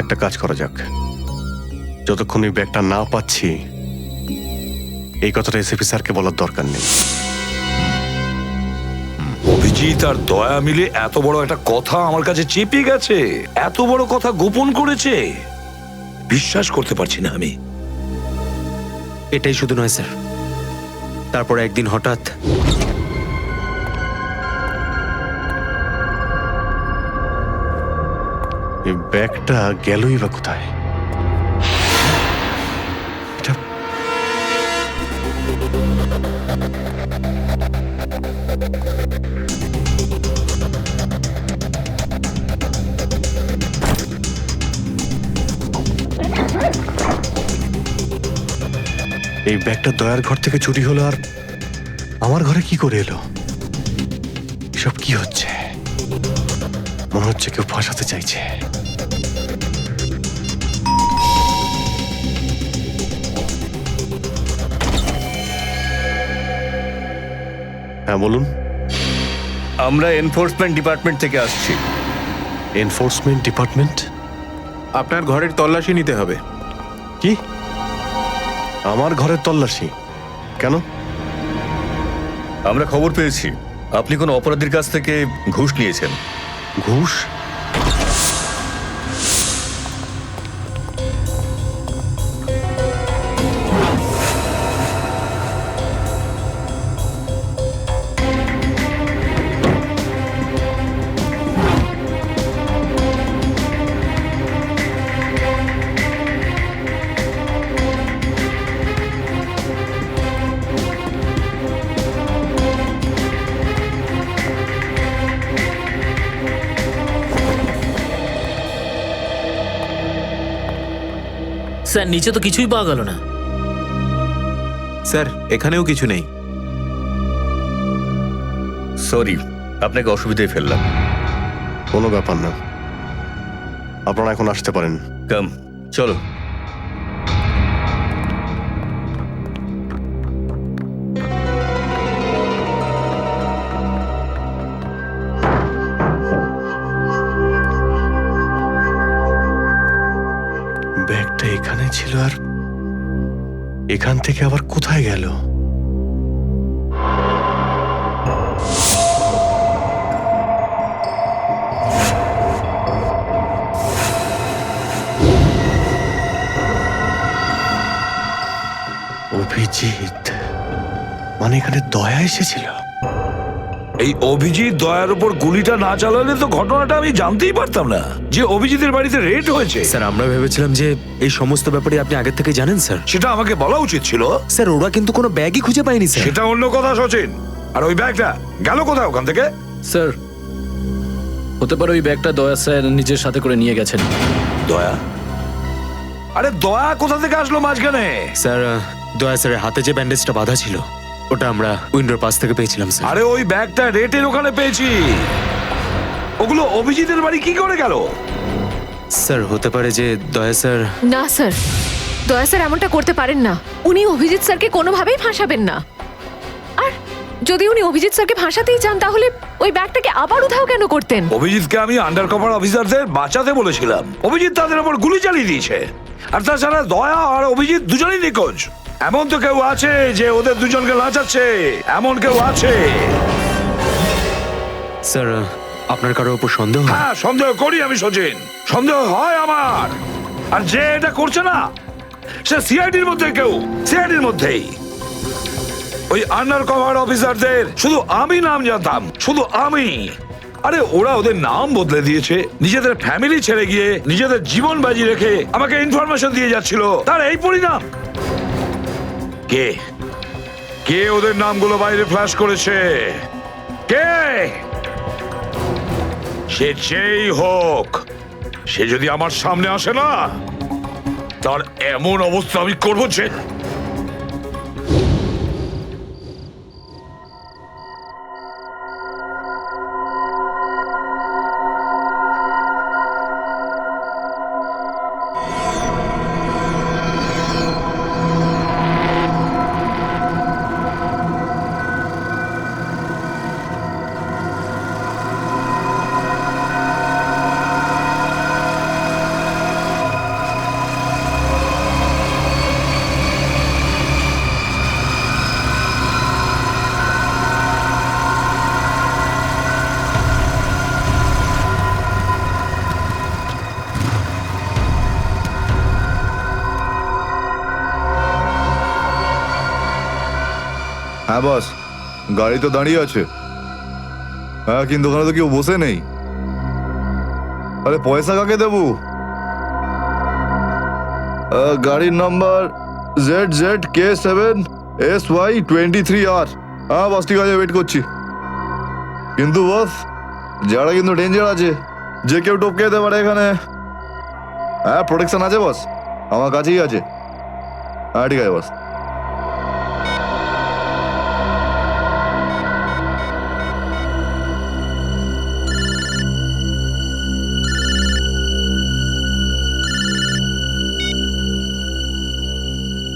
S1: একটা কাজ করা যাক, যতক্ষণ ওই ব্যাগটা না পাচ্ছি এই কথাটা এসএপি স্যারকে বলার দরকার নেই।
S6: অভিজিৎ আর দয়া মিলে এত বড় একটা কথা আমার কাছে চেপে গেছে, এত বড় কথা গোপন করেছে, বিশ্বাস করতে পারছি না আমি।
S3: এটাই শুধু নয় স্যার, তারপর একদিন হঠাৎ
S1: এই ব্যাগটা গেলই বা কোথায়? এটা এই ব্যাগটা দয়ার ঘর থেকে চুরি হলো, আর আমার ঘরে কি করে এলো? এসব কি হচ্ছে? মনে হচ্ছে কেউ ফাঁসাতে চাইছে। হ্যাঁ বলুন।
S8: আমরা এনফোর্সমেন্ট ডিপার্টমেন্ট থেকে আসছি।
S1: Enforcement department?
S9: আপনার ঘরের তল্লাশি নিতে হবে।
S1: কি? আমার ঘরের তল্লাশি কেন?
S8: আমরা খবর পেয়েছি আপনি কোনো অপরাধীর কাছ থেকে ঘুষ নিয়েছেন।
S1: ঘুষ?
S10: স্যার নিচে তো কিছুই পাওয়া গেল না।
S9: স্যার এখানেও কিছু নেই।
S8: সরি, আপনাকে অসুবিধায় ফেললাম।
S1: কোনো ব্যাপার না, আপনারা এখন আসতে পারেন।
S8: কাম, চলো।
S1: ব্যাগটা এখানে ছিল, আর এখান থেকে আবার কোথায় গেল? অভিজিৎ, মানে এখানে দয়া এসেছিল?
S6: এই অভিজিৎ দয়ার উপর গুলিটা না চালালে তো ঘটনাটা আমি জানতেই পারতাম না যে অভিজিতের বাড়িতে রেড হয়েছে।
S3: স্যার আমরা ভেবেছিলাম যে এই সমস্ত ব্যাপারে আপনি আগে থেকে জানেন স্যার।
S6: সেটা আমাকে বলা উচিত ছিল।
S3: স্যার ওরা কিন্তু কোনো ব্যাগই খুঁজে পায়নি স্যার।
S6: সেটা অন্য কথা সচিন। আর ওই ব্যাগটা গেল কোথায় ওখান থেকে?
S11: স্যার হতে পারে ওই ব্যাগটা দয়া স্যার নিজের সাথে করে নিয়ে গেছেন।
S6: দয়া? আরে দয়া কোথা থেকে আসলো মাঝখানে?
S3: স্যার দয়া স্যারের হাতে যে ব্যান্ডেজটা বাঁধা ছিল ওটা আমরা উইন্ডোর পাশ থেকে পেয়েছিলাম স্যার।
S6: আরে ওই ব্যাগটা রেটের ওখানে পেয়েছি। ওগুলো অভিজিতের বাড়ি কি করে গেল?
S3: স্যার হতে পারে যে দয়া স্যার।
S5: না স্যার, দয়া স্যার এমনটা করতে পারেন না। উনি অভিজিৎ স্যারকে কোনোভাবেই ফাঁসাবেন না। আর যদি উনি অভিজিৎ স্যারকে ফাঁসাতেই চান তাহলে ওই ব্যাগটাকে আবার উধাও কেন করতেন?
S6: অভিজিৎকে আমি আন্ডার কভার অফিসারদের বাঁচাতে বলেছিলাম। অভিজিৎ তাদের উপর গুলি চালিয়ে দিয়েছে। আর তাছাড়া দয়া আর অভিজিৎ দুজনেই নিখোঁজ। এমন তো কেউ আছে যে ওদের দুজনকে লাচাচ্ছে, এমন কেউ আছে?
S3: স্যার আপনার কারোর উপর সন্দেহ?
S6: হ্যাঁ সন্দেহ করি আমি সচিন, সন্দেহ হয় আমার। আর যে এটা করছে না সে সিআইডির মধ্যে কেউ, সিআইডির মধ্যেই। ওই আন্ডার কভার অফিসারদের শুধু আমি নাম জানতাম, শুধু আমি। আরে ওরা ওদের নাম বদলে দিয়েছে, নিজেদের ফ্যামিলি ছেড়ে গিয়ে নিজেদের জীবন বাজি রেখে আমাকে ইনফরমেশন দিয়ে যাচ্ছিল। তার এই পরিণাম। কে কে ওদের নামগুলো বাইরে ফ্ল্যাশ করেছে? কে? সে যেই হোক, সে যদি আমার সামনে আসে না, তার এমন অবস্থা আমি করবো যে।
S15: হ্যাঁ বস, গাড়ি তো দাঁড়িয়ে আছে। হ্যাঁ কিন্তু ওখানে তো কেউ বসে নেই। আরে পয়সা কাকে দেবো? গাড়ির নাম্বার ZZK7SY23R। হ্যাঁ বস ঠিক আছে, ওয়েট করছি। কিন্তু বস যারা কিন্তু ডেঞ্জার আছে, যে কেউ টপকে যেতে পারে এখানে। হ্যাঁ প্রোটেকশন আছে বস, আমার কাছেই আছে। হ্যাঁ ঠিক আছে বস।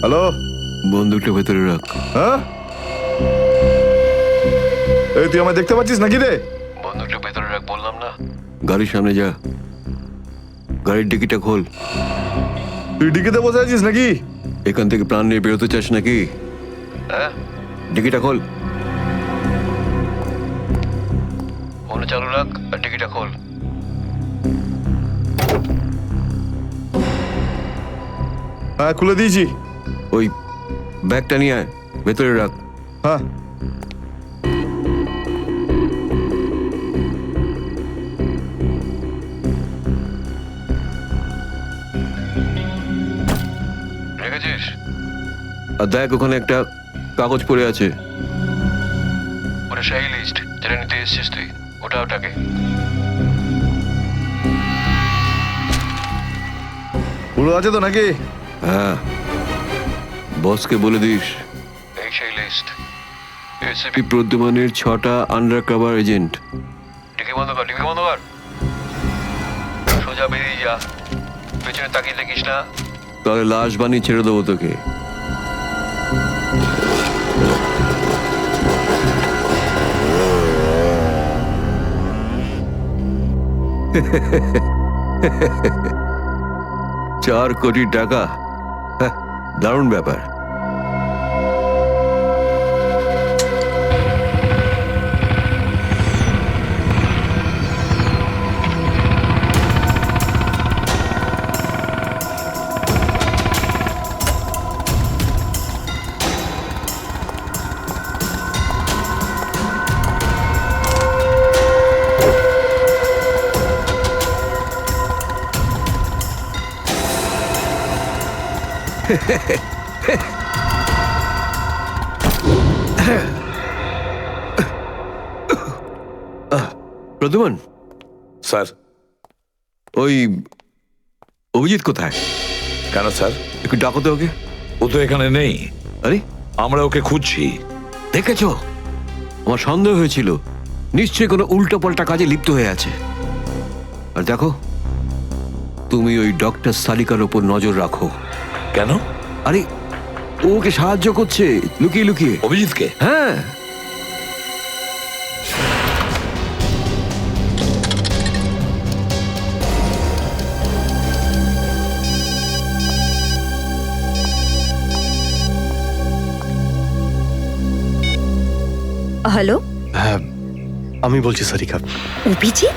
S15: হ্যালো,
S4: বন্দুকটা ভেতরে রাখ।
S15: হ্যাঁ এই তুই আমায় দেখতে পাচ্ছিস নাকি রে?
S4: বন্দুকটা ভেতরে রাখ বললাম না। গাড়ির সামনে যা, গাড়ির ডিকিটা খোল।
S15: তুই ডিকিতে বসে আছিস নাকি?
S4: এখান থেকে প্রাণ নিয়ে বেরোতে চাস নাকি? হ্যাঁ, ডিকিটা খোল। ফোন চালু রাখ আর ডিকিটা খোল।
S15: হ্যাঁ খুলে দিয়েছি।
S4: ওই ব্যাগটা নিয়ে আয়, ভেতরে রাখ।
S15: হ্যাঁ
S4: রেখেছিস? আর দেখ ওখানে একটা কাগজ পড়ে আছে, ওটা সেই লিস্ট যেটা নিতে এসেছিস তুই। ওটাকে
S15: পুরো আছে তো নাকি?
S4: হ্যাঁ, বসকে বলে দিস এই সেই লিস্ট। এসিপি প্রদ্যুমানের 6টা আন্ডার কভার এজেন্ট। ডিকি বন্ধ কর, ডিকি বন্ধ কর। সোজা বেরিয়ে যা, পেছনে তাকিয়ে দেখিস না, তাহলে লাশ বানিয়ে ছেড়ে দেবো তোকে। $4 কোটি, হ্যাঁ, দারুণ ব্যাপার। প্রদ্যুমান
S6: স্যার।
S4: ওই অভিজিৎ কোথায়?
S6: কেন স্যার?
S4: একটু ডাকো তো ওকে।
S6: ও তো এখানে নেই।
S4: আরে
S6: আমরা ওকে খুঁজছি।
S4: দেখেছো, আমার সন্দেহ হয়েছিল নিশ্চয়ই কোনো উল্টো পাল্টা কাজে লিপ্ত হয়ে আছে। আর দেখো, তুমি ওই ডক্টর সালিকার ওপর নজর রাখো।
S6: কেন?
S4: আরে ও ওকে সাহায্য করছে লুকিয়ে লুকিয়ে।
S6: অভিজিৎকে?
S4: হ্যাঁ।
S2: হ্যালো,
S1: হ্যাঁ আমি বলছি সারিকা।
S2: অভিজিৎ?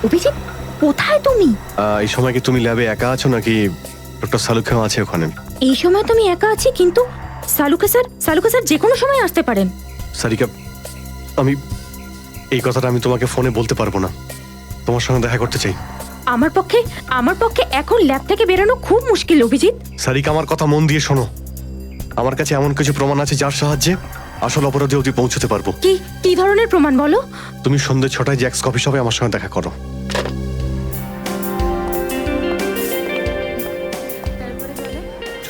S2: অভিজিৎ কোথায় তুমি?
S1: এই সময় কি তুমি ল্যাবে একা আছো নাকি ডক্টর সালুখাও আছে ওখানে?
S2: এই সময় তুমি একা আছি, কিন্তু সালুকা স্যার যে কোনো সময় আসতে পারেন।
S1: সারিকা, আমি এই কথাটা আমি তোমাকে ফোনে বলতে পারবো না। তোমার সঙ্গে দেখা করতে চাই।
S2: আমার পক্ষে এখন ল্যাব থেকে বেরোনো খুব মুশকিল অভিজিৎ।
S1: সারিকা, আমার কথা মন দিয়ে শোনো। আমার কাছে এমন কিছু প্রমাণ আছে যার সাহায্যে আসল অপরাধী অবধি পৌঁছতে পারবো।
S2: কি ধরনের প্রমাণ বলো?
S1: তুমি সন্ধ্যে 6টায় জ্যাক্স কফি শপে আমার সঙ্গে দেখা করো।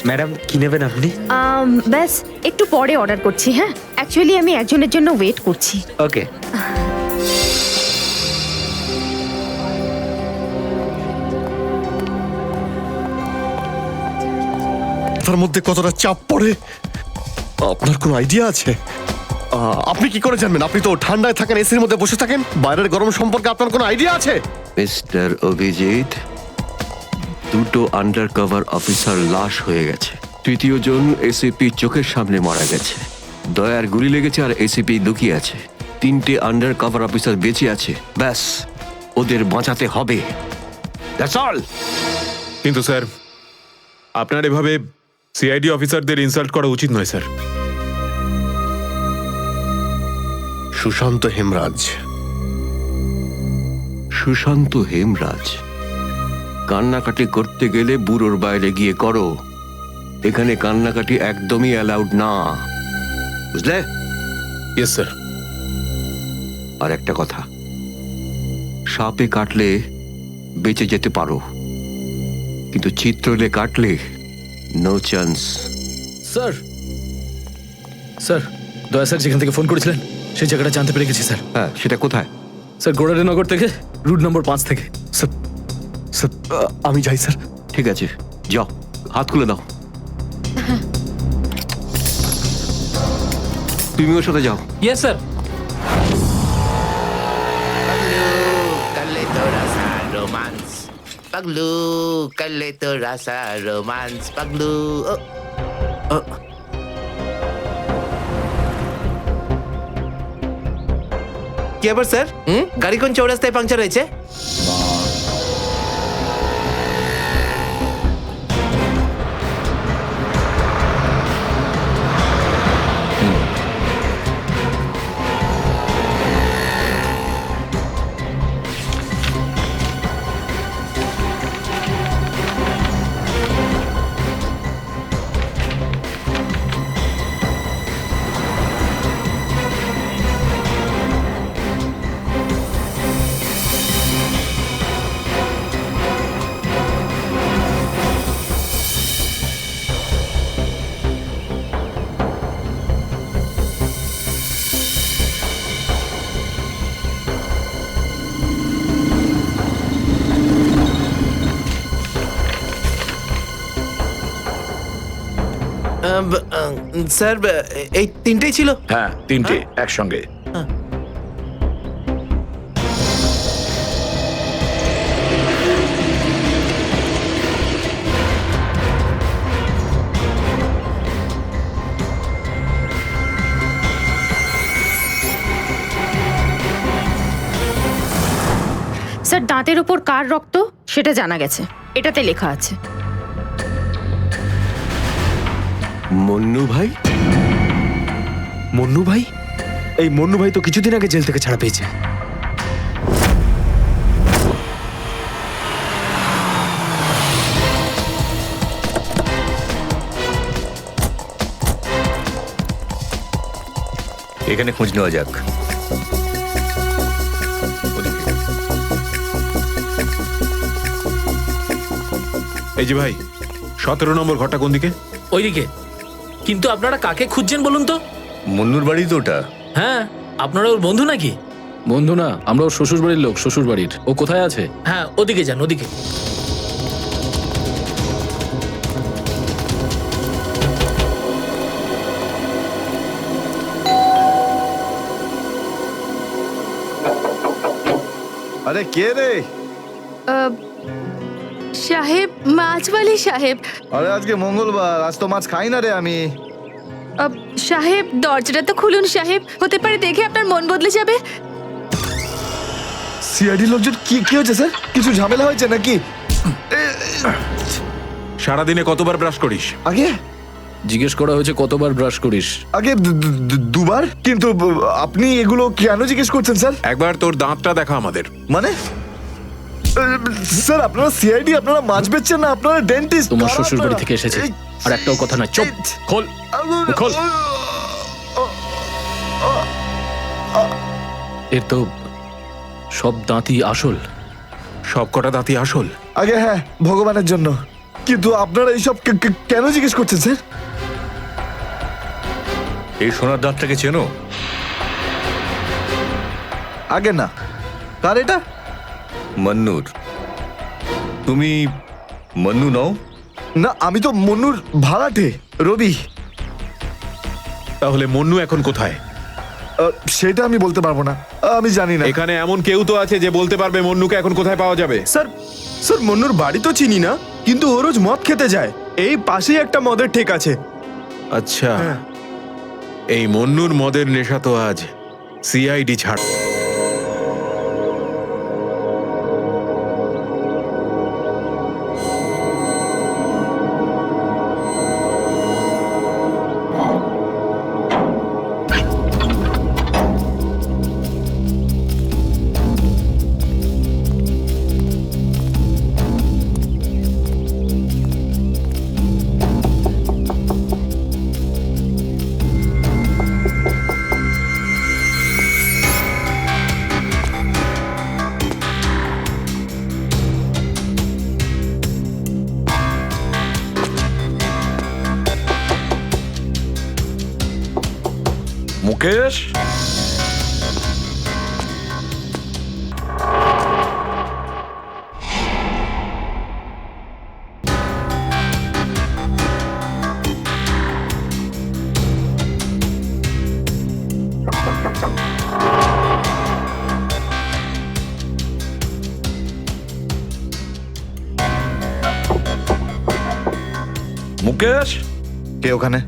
S3: ম্যাডাম কি নেবেন আপনি?
S2: ব্যাস একটু পরে অর্ডার করছি। হ্যাঁ, অ্যাকচুয়ালি আমি একজনের জন্য ওয়েট করছি।
S3: ওকে।
S1: তার মধ্যে কতটা চাপ পড়ে আপনার কোনো আইডিয়া আছে? আপনি কি করে জানবেন? আপনি তো ঠান্ডায় থাকেন, এসির মধ্যে বসে থাকেন। বাইরের গরম সম্পর্কে আপনার কোনো আইডিয়া আছে?
S4: মিস্টার অভিজিৎ, 2টো আন্ডার কভার অফিসার লাশ হয়ে গেছে। 3য় জন এসিপি চোখের সামনে মারা গেছে। দয়ার গুলি লেগেছে আর এসিপি লুকিয়ে আছে। 3টে আন্ডার কভার অফিসার বেঁচে আছে। ব্যাস, ওদের বাঁচাতে হবে। That's all.
S9: কিন্তু স্যার, আপনার এভাবে সিআইডি অফিসারদের ইনসাল্ট করা উচিত নয় স্যার।
S1: সুশান্ত হেমরাজ।
S4: সুশান্ত হেমরাজ? কান্নাকাটি করতে গেলে বুড়োর বাইরে গিয়ে করো। এখানে কান্নাকাটি একদমই অ্যালাউড না, বুঝলে?
S11: Yes sir.
S4: আর একটা কথা, সাপে কাটলে বেঁচে যেতে পারো, কিন্তু চিত্রলে কাটলে নো চান্স।
S11: স্যার, দয়া স্যার যেখান থেকে ফোন করেছিলেন সেই জায়গাটা জানতে পেরে গেছি স্যার।
S4: হ্যাঁ, সেটা কোথায়?
S11: স্যার গোড়ারেনগর থেকে, রুট নম্বর 5 থেকে।
S1: স্যার, আমি যাই স্যার।
S4: ঠিক আছে, যাও, হাত খুলে দাও।
S2: হ্যাঁ।
S4: তুমি ওর সাথে যাও।
S10: Yes sir.
S14: पगलू कर ले थोड़ा सा रोमांस पगलू। কি আবার স্যার? গাড়ি কোন চৌরাস্তায় পাংচার হয়েছে? স্যার এই তিনটেই ছিল?
S6: হ্যাঁ, তিনটে একসঙ্গে।
S2: স্যার, দাঁতের ওপর কার রক্ত সেটা জানা গেছে, এটাতে লেখা আছে।
S3: মন্নু ভাই? মন্নু ভাই? এই মন্নু ভাই তো কিছুদিন আগে জেল থেকে ছাড়া পেয়েছে।
S8: এখানে খোঁজ নেওয়া যাক।
S9: এই যে ভাই, 17 নম্বর ঘরটা কোন দিকে?
S10: ওইদিকে। কিন্তু আপনারা কাকে খুঁজছেন বলুন তো?
S8: মন্নুর বাড়ি তো ওটা।
S10: হ্যাঁ, আপনারা ওর বন্ধু নাকি?
S11: বন্ধু না, আমরা ওর শ্বশুর বাড়ির লোক। শ্বশুর বাড়ির। ও কোথায় আছে?
S10: হ্যাঁ, ওদিকে যান, ওদিকে।
S15: আরে কে রে?
S5: সাহেব, মাছওয়ালি সাহেব।
S15: আরে আজকে মঙ্গলবার, আজ তো মাছ খাই না রে আমি।
S5: সাহেব, দরজাটা তো খুলুন সাহেব, হতে পারে দেখে আপনার মন বদলে যাবে।
S15: সিআইডি লোকজন কি কি হয়েছে স্যার? কিছু ঝামেলা হয়েছে নাকি?
S9: সারাদিনে কতবার ব্রাশ করিস?
S15: আগে
S11: জিজ্ঞেস করা হয়েছে কতবার ব্রাশ করিস।
S15: আগে দুবার। কিন্তু আপনি এগুলো কেন জিজ্ঞেস করছেন স্যার?
S9: একবার তোর দাঁতটা দেখা আমাদের।
S15: মানে স্যার, আপনারা সিআইডি, আপনারা মাছ বেচছেন না, আপনারা ডেন্টিস্ট।
S11: তোমার শ্বশুর বাড়ি থেকে এসেছে, আর একটাও কথা না। চুপ, খোল খোল। এর তো সব দাঁতই আসল।
S9: সব কটা দাঁতই আসল?
S15: আগে হ্যাঁ, ভগবানের জন্য। কিন্তু আপনারা এইসব কেন জিজ্ঞেস করছেন স্যার?
S8: এই সোনার দাঁতটাকে চেনো?
S15: আগে না। কার এটা?
S8: মন্নুর। তুমি মন্নু নও?
S15: না, আমি তো মন্নুর ভাড়াটে, রবি।
S9: তাহলে মন্নু এখন কোথায়?
S15: সেটা আমি বলতে পারবো না, আমি জানি না।
S9: এখানে এমন কেউ তো আছে যে বলতে পারবে মন্নুকে এখন কোথায় পাওয়া যাবে?
S16: স্যার, মন্নুর বাড়ি তো চিনি না, কিন্তু ও রোজ মদ খেতে যায়। এই পাশেই একটা মদের ঠেক আছে।
S9: আচ্ছা, এই মন্নুর মদের নেশা তো আজ সিআইডি ছাড়।
S6: মুকেশ, মুকেশ,
S15: কে ওখানে?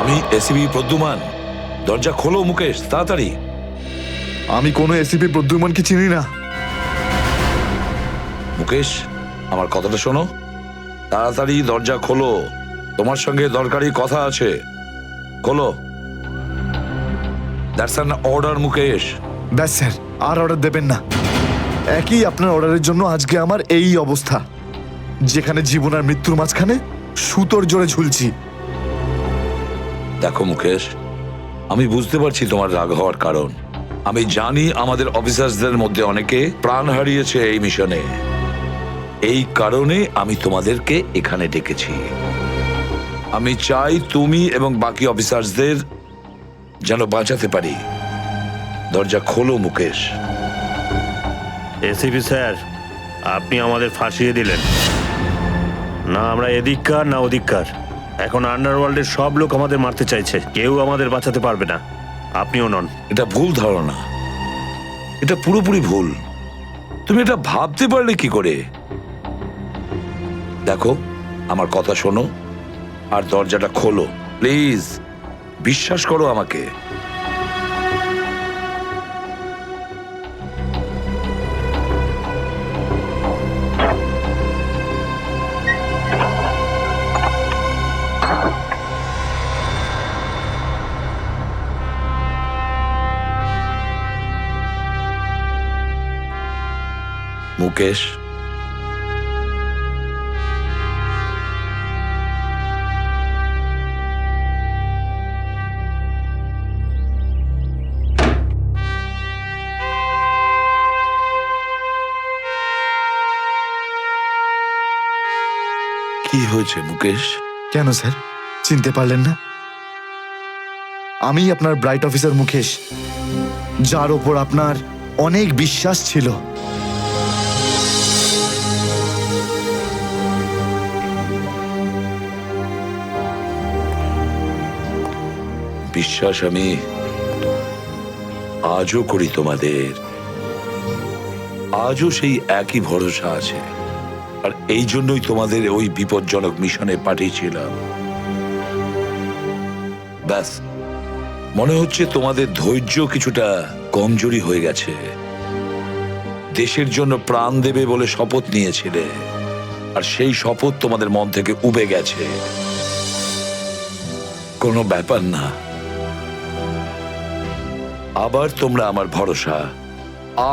S6: আমি এসিবি প্রদ্যুমান। দরজা খোলো মুকেশ, তাড়াতাড়ি।
S15: আমি কোনো এসিপি প্রদ্যুমানকে চিনি না।
S6: মুকেশ, আমার কথাটা শোনো, তাড়াতাড়ি দরজা খোলো, তোমার সঙ্গে দরকারি কথা আছে। খোলো। That's an order Mukesh.
S15: ব্যাস স্যার, আর অর্ডার দেবেন না। একই আপনার অর্ডারের জন্য আজকে আমার এই অবস্থা, যেখানে জীবন আর মৃত্যুর মাঝখানে সুতোর জোরে ঝুলছি।
S6: দেখো মুকেশ, আমি বুঝতে পারছি তোমার রাগ হওয়ার কারণ। আমি জানি আমাদের অফিসারদের মধ্যে অনেকে প্রাণ হারিয়েছে এই মিশনে। এই কারণে আমি তোমাদেরকে এখানে ডেকেছি। আমি চাই তুমি এবং বাকি অফিসারদের যেন বাঁচাতে পারি। দরজা খোলো মুকেশ।
S13: এসিপি স্যার, আপনি আমাদের ফাঁসিয়ে দিলেন। না আমরা এদিককার না ওদিককার, এখন আন্ডারওয়ার্ল্ডের সব লোক আমাদের মারতে চাইছে, কেউ আমাদের বাঁচাতে পারবে না, আপনিও নন।
S6: এটা ভুল ধারণা, এটা পুরোপুরি ভুল। তুমি এটা ভাবতে পারলে কি করে? দেখো, আমার কথা শোনো আর দরজাটা খোলো প্লিজ। বিশ্বাস করো আমাকে। মুকেশ, কি হয়েছে মুকেশ?
S15: কেন স্যার, চিনতে পারলেন না? আমি আপনার ব্রাইট অফিসার মুকেশ, যার ওপর আপনার অনেক বিশ্বাস ছিল।
S6: বিশ্বাস আমি আজও করি তোমাদের, আজও সেই একই ভরসা আছে। আর এই জন্যই তোমাদের ওই বিপজ্জনক মিশনে পাঠিয়েছিলাম। ব্যাস, মনে হচ্ছে তোমাদের ধৈর্য কিছুটা কমজোরি হয়ে গেছে। দেশের জন্য প্রাণ দেবে বলে শপথ নিয়েছিলে, আর সেই শপথ তোমাদের মন থেকে উবে গেছে। কোনো ব্যাপার না, আবার তোমরা আমার ভরসা।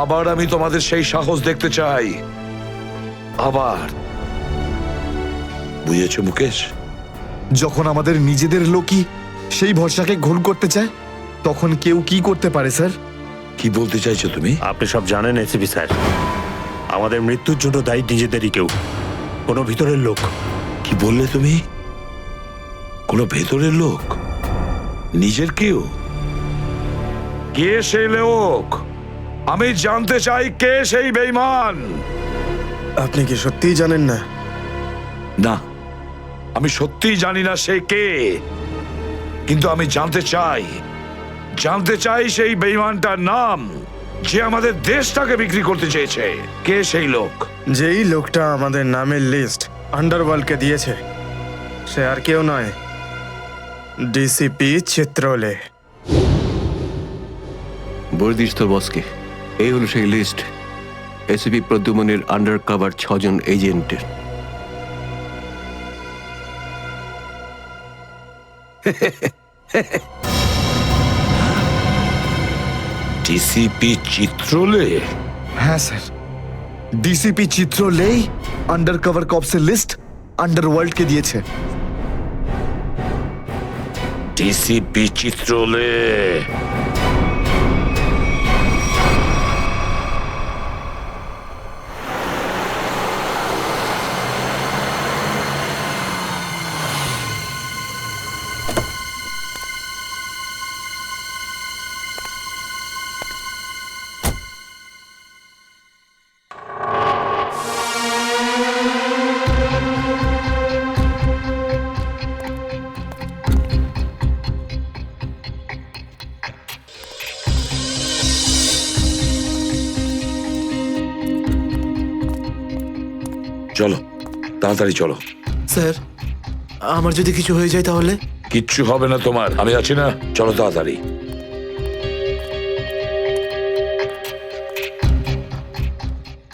S6: আবার আমি তোমাদের সেই সাহস দেখতে চাই। আবার। বুঝেছো মুকেশ?
S15: যখন আমাদের নিজেদের লোকই সেই ভরসাকে ঘোল করতে চায়, তখন কেউ কি করতে পারে স্যার?
S6: কি বলতে চাইছো তুমি?
S13: আপনি সব জানেন এসিপি স্যার, আমাদের মৃত্যুর জন্য দায়ী নিজেদেরই কেউ, কোনো ভিতরের লোক।
S6: কি বললে তুমি? কোনো ভেতরের লোক? নিজের কেউ? কে সেই লোক? আমি জানতে চাই কে সেই বেঈমান।
S16: আপনি কি সত্যিই জানেন না?
S6: না, আমি সত্যিই জানি না সে কে, কিন্তু আমি জানতে চাই সেই বেঈমানটার নাম, যে আমাদের দেশটাকে বিক্রি করতে চেয়েছে। কে সেই লোক?
S16: যেই লোকটা আমাদের নামের লিস্ট আন্ডারওয়ার্ল্ডকে দিয়েছে, সে আর কেউ নয়, ডিসিপি চিত্রলে।
S4: বর্দিস তোর বসকে। এই হলো সেই লিস্ট, এসিপি প্রদ্যুমনের আন্ডার কভার 6 জন এজেন্টের।
S6: ডিসিপি চিত্রলে?
S15: হ্যাঁ স্যার, ডিসিপি চিত্রলেই আন্ডার কভার কপসের লিস্ট আন্ডারওয়ার্ল্ডকে দিয়েছে।
S6: ডিসিপি চিত্রলে? চলো, তাড়াতাড়ি চলো।
S16: স্যার,
S14: আমার যদি কিছু হয়ে যায় তাহলে?
S6: কিচ্ছু হবে না তোমার, আমি আছি না। চলো তাড়াতাড়ি।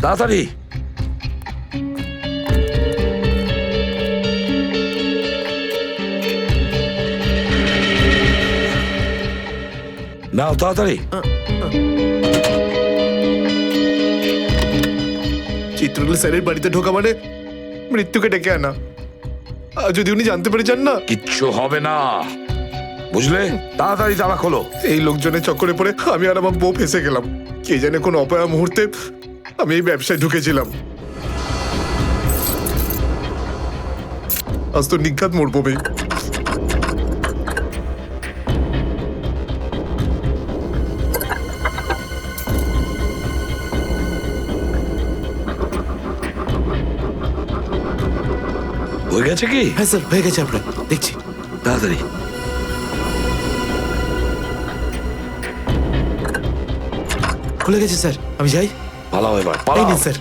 S6: তাড়াতাড়ি। নাও তাড়াতাড়ি।
S14: চিত্রলেখা স্যারের বাড়িতে ঢোকা মানে মৃত্যুকে ডেকে আনা। আর যদি উনি জানতে পেরে যান না?
S6: কিচ্ছু হবে না, বুঝলে? তাড়াতাড়ি তালা খোলো।
S14: এই লোকজনের চক্করে পড়ে আমি আর আমার বউ ফেসে গেলাম। কে জানে কোন অপয়া মুহূর্তে আমি এই ব্যবসায় ঢুকেছিলাম। আজ তো নিঘাত মরবো ভাই।
S6: হয়ে গেছে কি?
S14: হ্যাঁ স্যার, হয়ে গেছে। আপনার দেখছি।
S6: তাড়াতাড়ি।
S14: খুলে গেছে স্যার, আমি যাই।
S6: পালাও এবার,
S14: এই
S6: পালাও।
S14: নিন স্যার।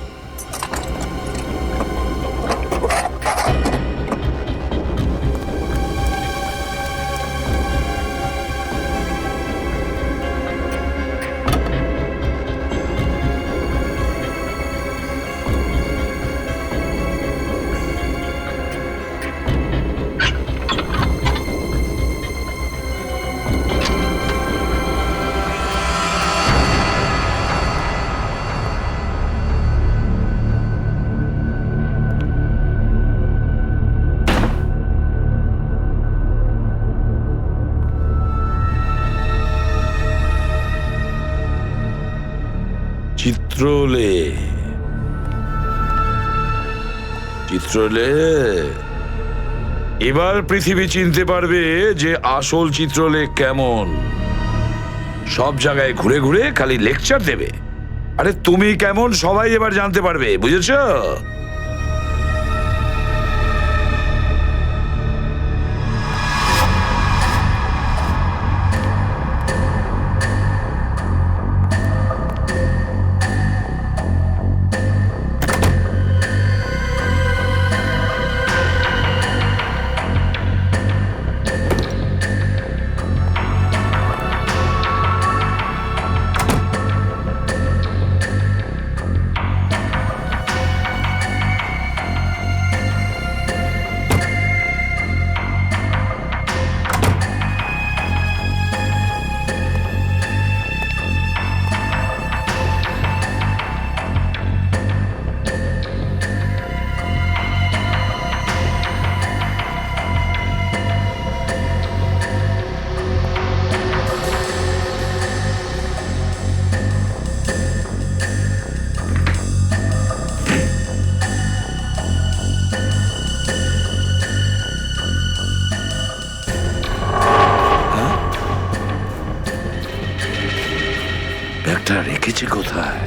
S6: চিত্রলে, চিত্রলে, এবার পৃথিবী চিনতে পারবে যে আসল চিত্রলেখ কেমন। সব জায়গায় ঘুরে ঘুরে খালি লেকচার দেবে। আরে তুমি কেমন সবাই এবার জানতে পারবে, বুঝেছো? ব্যাগটা রেখেছি কোথায়?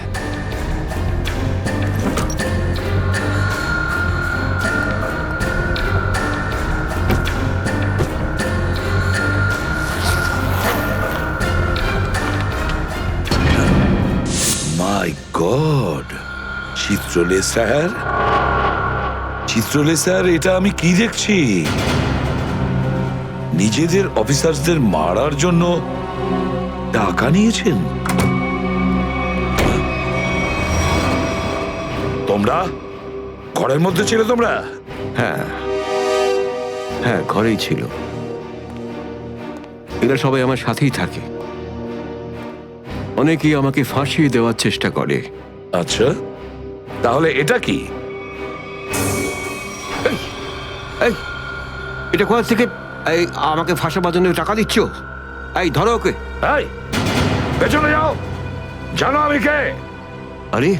S6: মাই গড, চিত্রলে স্যার, চিত্রলে স্যার, এটা আমি কি দেখছি? নিজেদের অফিসারদের মারার জন্য টাকা নিয়েছেন তোমরা? ঘরের মধ্যে ছিল তোমরা?
S4: হ্যাঁ হ্যাঁ, ঘরেই ছিল। এরা সবাই আমার সাথেই থাকে। অনেকেই আমাকে ফাঁসিয়ে দেওয়ার চেষ্টা করে।
S6: আচ্ছা, তাহলে এটা কি?
S4: এই, এটা কোথা থেকে এই আমাকে ফাঁসাবার জন্য টাকা দিচ্ছ? এই ধরো ওকে।
S6: এই, পেছনে যাও, জানো আমি কে?
S4: আরে,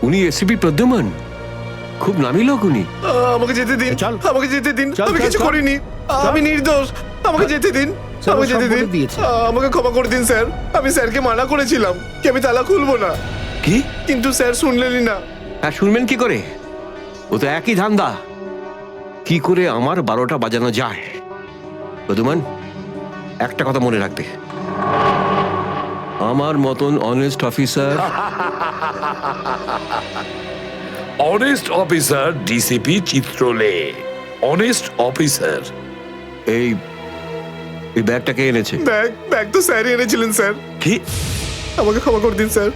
S4: উনি এসিপি প্রদ্যুমান, খুব নামি লোক উনি।
S14: আমাকে যেতে দিন, আমাকে যেতে দিন। আমি কিছু করিনি, আমি নির্দোষ। আমাকে যেতে দিন, আমাকে যেতে দিন। আমাকে ক্ষমা করে দিন স্যার। আমি স্যারকে মানা করেছিলাম কি আমি তালা খুলবো না।
S4: কি?
S14: কিন্তু স্যার শুনলেনই না।
S4: হ্যাঁ, শুনবেন কি করে? ও তো একই ধান্দা। কি করে আমার 12টা বাজানো যায়? প্রদ্যুমান, একটা কথা মনে রাখবে, আমার মতন honest officer,
S6: honest officer DCP Chitrole, honest officer.
S4: এই এই ব্যাগটা কে এনেছে?
S14: ব্যাগ তো স্যারই এনেছিলেন স্যার।
S6: কি?
S14: আমাকে ক্ষমা করে দিন স্যার,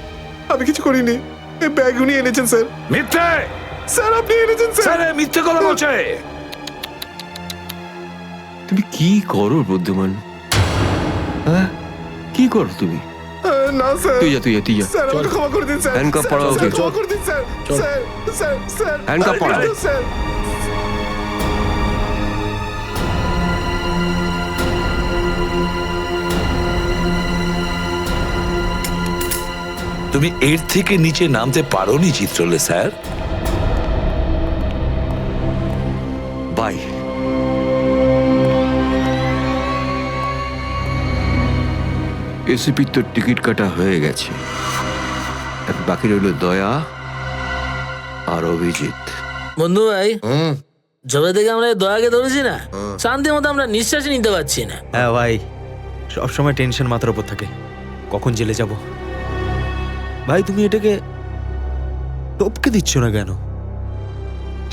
S14: আমি কিছু করিনি। এই ব্যাগ উনি এনেছেন স্যার।
S6: মিথ্যে!
S14: স্যার আপনি এনেছেন স্যার।
S6: স্যার মিথ্যে কথা বলছে।
S4: তুমি কি করো বুদ্ধিমান? হ্যাঁ কি করো তুমি?
S14: না স্যার,
S4: তুই যা
S14: স্যার আমাকে ক্ষমা করে দিন স্যার।
S4: হ্যান্ডকাফ পরাও ওকে।
S14: ক্ষমা করে দিন sir. Sir sir sir
S4: handcuff পরাও।
S14: স্যার
S6: তুমি এর থেকে নিচে নামতে পারোনি চিত্রলে স্যার।
S4: বাই। এসিপির তো টিকিট কাটা হয়ে গেছে, এখন বাকি রইল দয়া আর অভিজিৎ।
S10: বন্ধু ভাই, যবে থেকে আমরা এই দয়াকে ধরেছি না, শান্তি মতো আমরা নিঃশ্বাসই নিতে পারছি না।
S3: হ্যাঁ ভাই, সবসময় টেনশন মাথার উপর থাকে, কখন জেলে যাব। ভাই তুমি এটাকে টপকে দিচ্ছ না কেন?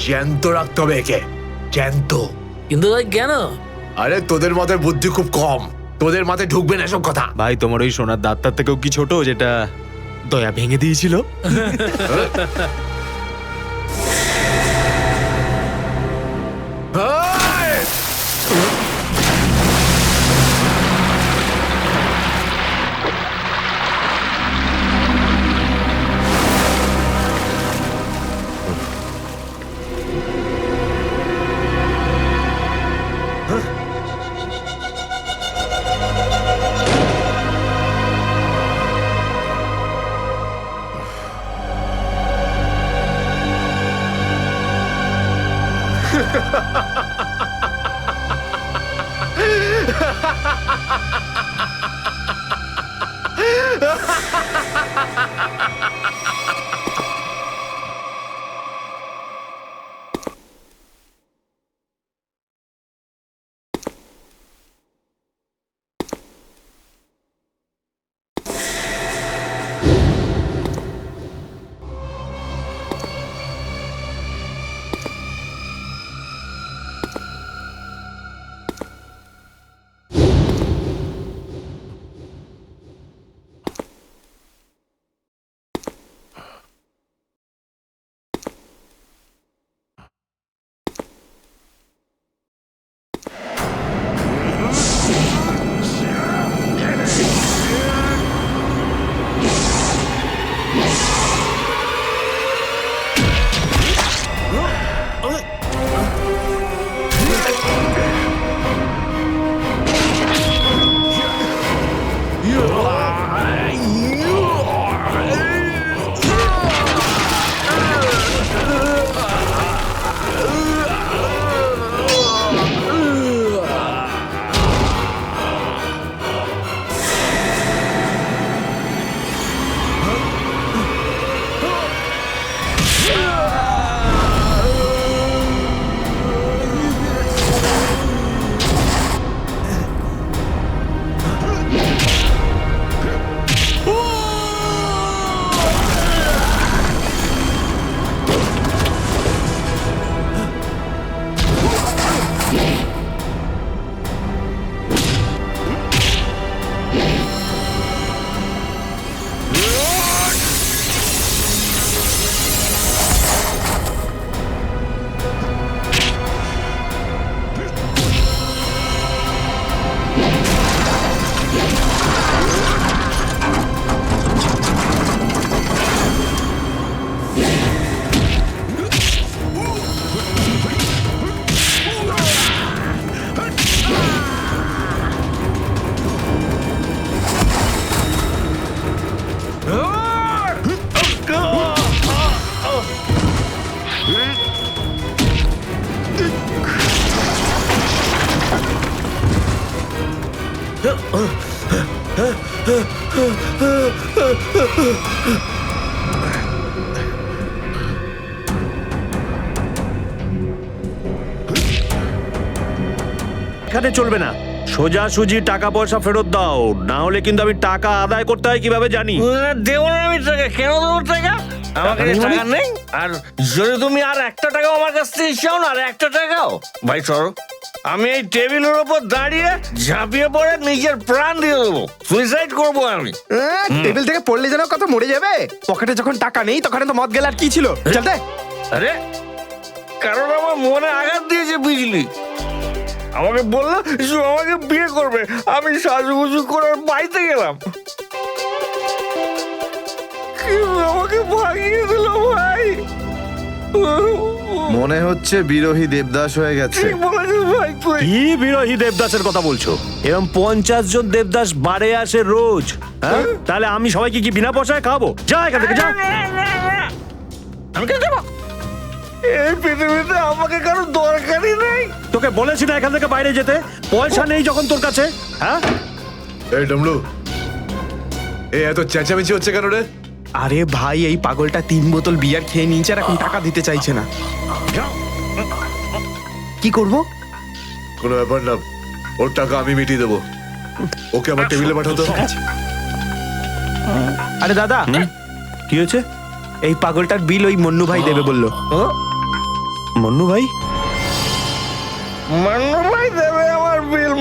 S14: জ্যান্ত রাখতে হবে একে, জ্যান্ত।
S10: কিন্তু ভাই কেন?
S14: আরে তোদের মাথায় বুদ্ধি খুব কম, তোদের মাথায় ঢুকবে না এসব কথা।
S3: ভাই তোমার ওই সোনার দাঁতটার থেকেও কি ছোট যেটা দয়া ভেঙে দিয়েছিল?
S13: এখানে চলবে না, সোজাসুজি টাকা পয়সা ফেরত দাও, না হলে কিন্তু আমি টাকা আদায় করতে হয় কিভাবে জানি।
S10: দেবো না আমি টাকা, কেন দেবো টাকা?
S17: আমাকে টাকা নেই, আর যদি তুমি আর একটা টাকাও আমার কাছ থেকে চাও না, আর একটা টাকাও, ভাই সরো, আমি এই টেবিলের উপর দাঁড়িয়ে ঝাঁপিয়ে পড়ে নিজের প্রাণ দিয়ে দেবো, সুইসাইড করবো আমি।
S14: টেবিল থেকে পড়লে যেন কত মরে যাবে। পকেটে যখন টাকা নেই তখন তো মদ গেলে আর কি ছিল, চলতে।
S17: আরে কারণ আমার মনে আঘাত দিয়েছে বিজলি, আমাকে বললো যে আমাকে বিয়ে করবে, আমি সাজুগুজু করে বাড়িতে গেলাম, কিন্তু আমাকে ভাগিয়ে দিল ভাই।
S15: মনে হচ্ছে বিরোহী দেবদাস হয়ে গেছে।
S17: ঠিক বলেছিস ভাই তুই।
S13: কি বিরোহী দেবদাসের কথা বলছো? এরকম 50 জন দেবদাস বারে আসে রোজ, হ্যাঁ? তাহলে আমি সবাইকে কি বিনা পয়সায় খাবো? যা এখান থেকে যা।
S17: আমি কে যাবো? এই পৃথিবীতে আমাকে কারো দরকারই নেই।
S13: তোকে বলেছি না এখান থেকে বাইরে যেতে? পয়সা নেই যখন তোর কাছে, হ্যাঁ?
S14: এই ডমরু, এই এত চেঁচামেচি হচ্ছে কেন রে? আরে ভাই, এই পাগলটা 3 বোতল বিয়ার খেয়ে নিয়েছে আর এখন টাকা দিতে চাইছে না। কি করব?
S15: কোনো ব্যাপার না, ওর টাকা আমি মিটিয়ে দেবো। ওকে আমার টেবিলে পাঠাতো।
S14: আরে দাদা,
S13: কি হয়েছে?
S14: এই পাগলটার বিল ওই মন্নু ভাই দেবে বললো।
S13: মন্নু ভাই?
S17: মান্নু ভাই দেবে আমার বিল?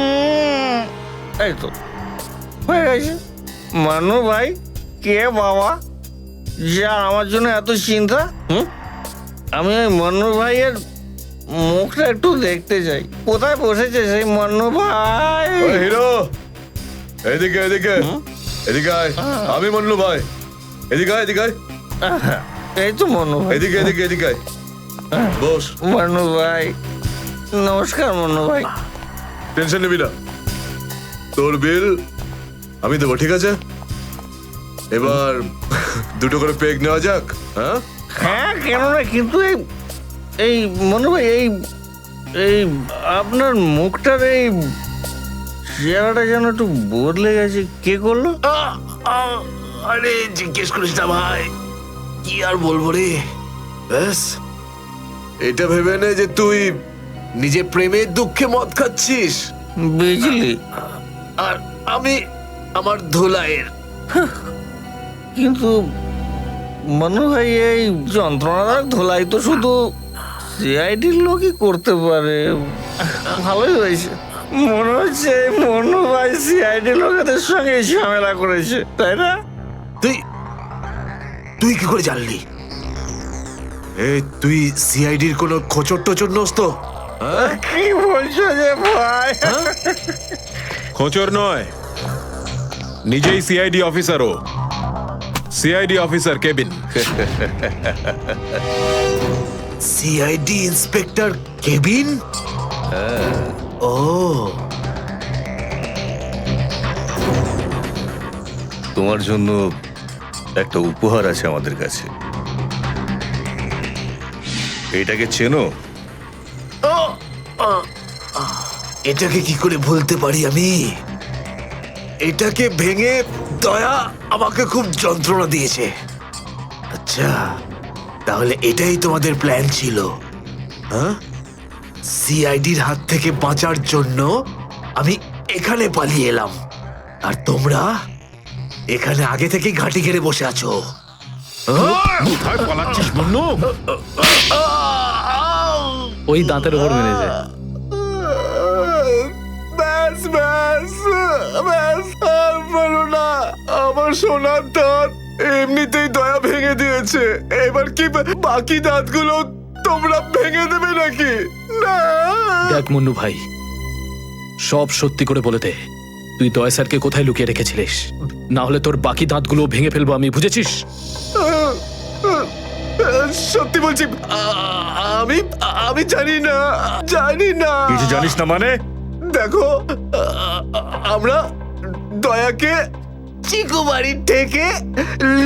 S17: এই তো হয়ে গেছে। মান্নু ভাই কে বাবা, যা আমার জন্য এত চিন্তা? আমি ওই মান্নু ভাইয়ের মুখটা একটু দেখতে চাই। কোথায় বসেছে সেই মান্নু ভাই?
S15: হিরো, এদিকে এদিকে এদিকে আয়। আমি মন্নু ভাই, এদিকে আয়, এদিকে আয়।
S17: এই তো মান্নু ভাই।
S15: এদিকে এদিকে এদিকে আয়, বস।
S17: মান্নু ভাই নমস্কার। মান্নু ভাই
S15: টেনশন নিবি না, তোর বিল আমি দেবো, ঠিক আছে? এবার দুটো করে পেগ নেওয়া যাক। হ্যাঁ
S17: হ্যাঁ, কেন না, কিন্তু এই মনে ভাই, এই আপনার মুখটার এই চেহারাটা যেন একটু বদলে গেছে। কে করলো?
S12: আরে জিজ্ঞেস করিস না ভাই, কি আর বলবো রে। ব্যাস, এটা ভেবে নে যে তুই নিজে প্রেমের দুঃখে মদ খাচ্ছিস,
S17: বিজলি,
S12: আর আমি আমার ধুলাইয়ের।
S17: কিন্তু মনে হয় এই যন্ত্রণাদায়ক ধোলাই তো শুধু সিআইডির লোকই করতে পারে। ভালোই হয়েছে, মনে হচ্ছে মনু ভাই সিআইডি লোকেদের সঙ্গে ঝামেলা করেছে, তাই না?
S12: তুই কি করে জানলি? এই তুই সিআইডির কোনো খোঁচর টোচর নোস তো?
S17: কি বলছো যে ভাই?
S9: খোঁচর নয়, নিজেই সিআইডি অফিসারও। CID officer cabin.
S12: CID inspector cabin? ও,
S8: তোমার জন্য একটা উপহার আছে আমাদের কাছে। এটাকে চেনো?
S12: এটাকে কি করে ভুলতে পারি আমি? এটাকে ভেঙে দয়া আমাকে খুব যন্ত্রণা দিয়েছে। আচ্ছা, তাহলে এটাই তোমাদের প্ল্যান ছিল, হ্যাঁ? সিআইডির হাত থেকে বাঁচার জন্য আমি এখানে পালিয়ে এলাম, আর তোমরা এখানে আগে থেকেই ঘাঁটি ঘেরে বসে আছো।
S11: কোথায় পালাচ্ছিস মন্নু? ওই দাঁতের ওপর মেরেছে।
S14: ব্যাস ব্যাস ব্যাস, আর বলো না। আমার সোনার দাঁত এমনিতেই দয়া ভেঙে দিয়েছে, এবার কি বাকি দাঁতগুলো তোমরা ভেঙে দেবে নাকি? না।
S11: দেখ মন্নু ভাই, সব সত্যি করে বলে দে, তুই দয়া স্যারকে কোথায় লুকিয়ে রেখেছিলিস? না হলে তোর বাকি দাঁতগুলো ভেঙে ফেলবো আমি, বুঝেছিস?
S14: সত্যি বলছি, আমি আমি জানি না, জানি না।
S8: কিছু জানিস না মানে?
S14: দেখো, আমরা দয়াকে চিকু বাড়ির থেকে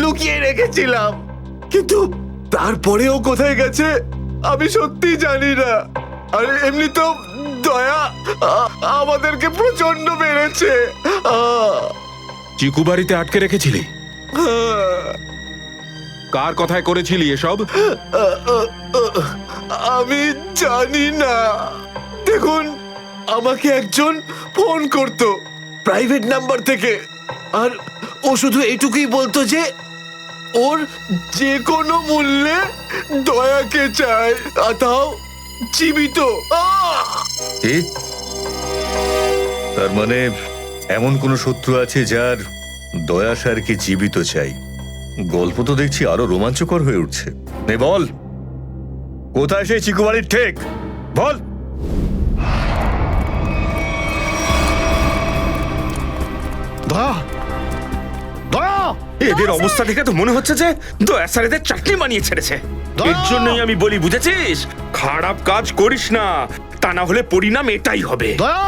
S14: লুকিয়ে রেখেছিলাম, কিন্তু তারপরেও কোথায় গেছে আমি সত্যি জানি না। আর এমনি তো দয়া আমাদেরকে প্রচন্ড মেরেছে।
S9: চিকু বাড়িতে আটকে রেখেছিলি? কার কথায় করেছিলি এসব?
S14: আমি জানি না। দেখুন, আমাকে একজন ফোন করত প্রাইভেট নাম্বার থেকে, আর ও শুধু এইটুকুই বলতো যে ওর যে কোনো মূল্যে দয়াকে চায়, আর তাও জীবিত।
S8: ঠিক। তার মানে এমন কোন শত্রু আছে যার দয়া স্যারকে জীবিত চাই। গল্প তো দেখছি আরো রোমাঞ্চকর হয়ে উঠছে। নে বল, কোথায় সেই চিকুবাড়ির ঠেক? বল।
S1: দয়া, দয়া!
S3: এদের অবস্থা দেখে তো মনে হচ্ছে যে দয়া স্যার এদের চাটনি বানিয়ে ছেড়েছে। এর জন্যই আমি বলি, বুঝেছিস, খারাপ কাজ করিস না, তা না হলে পরিণাম এটাই হবে।
S1: দয়া!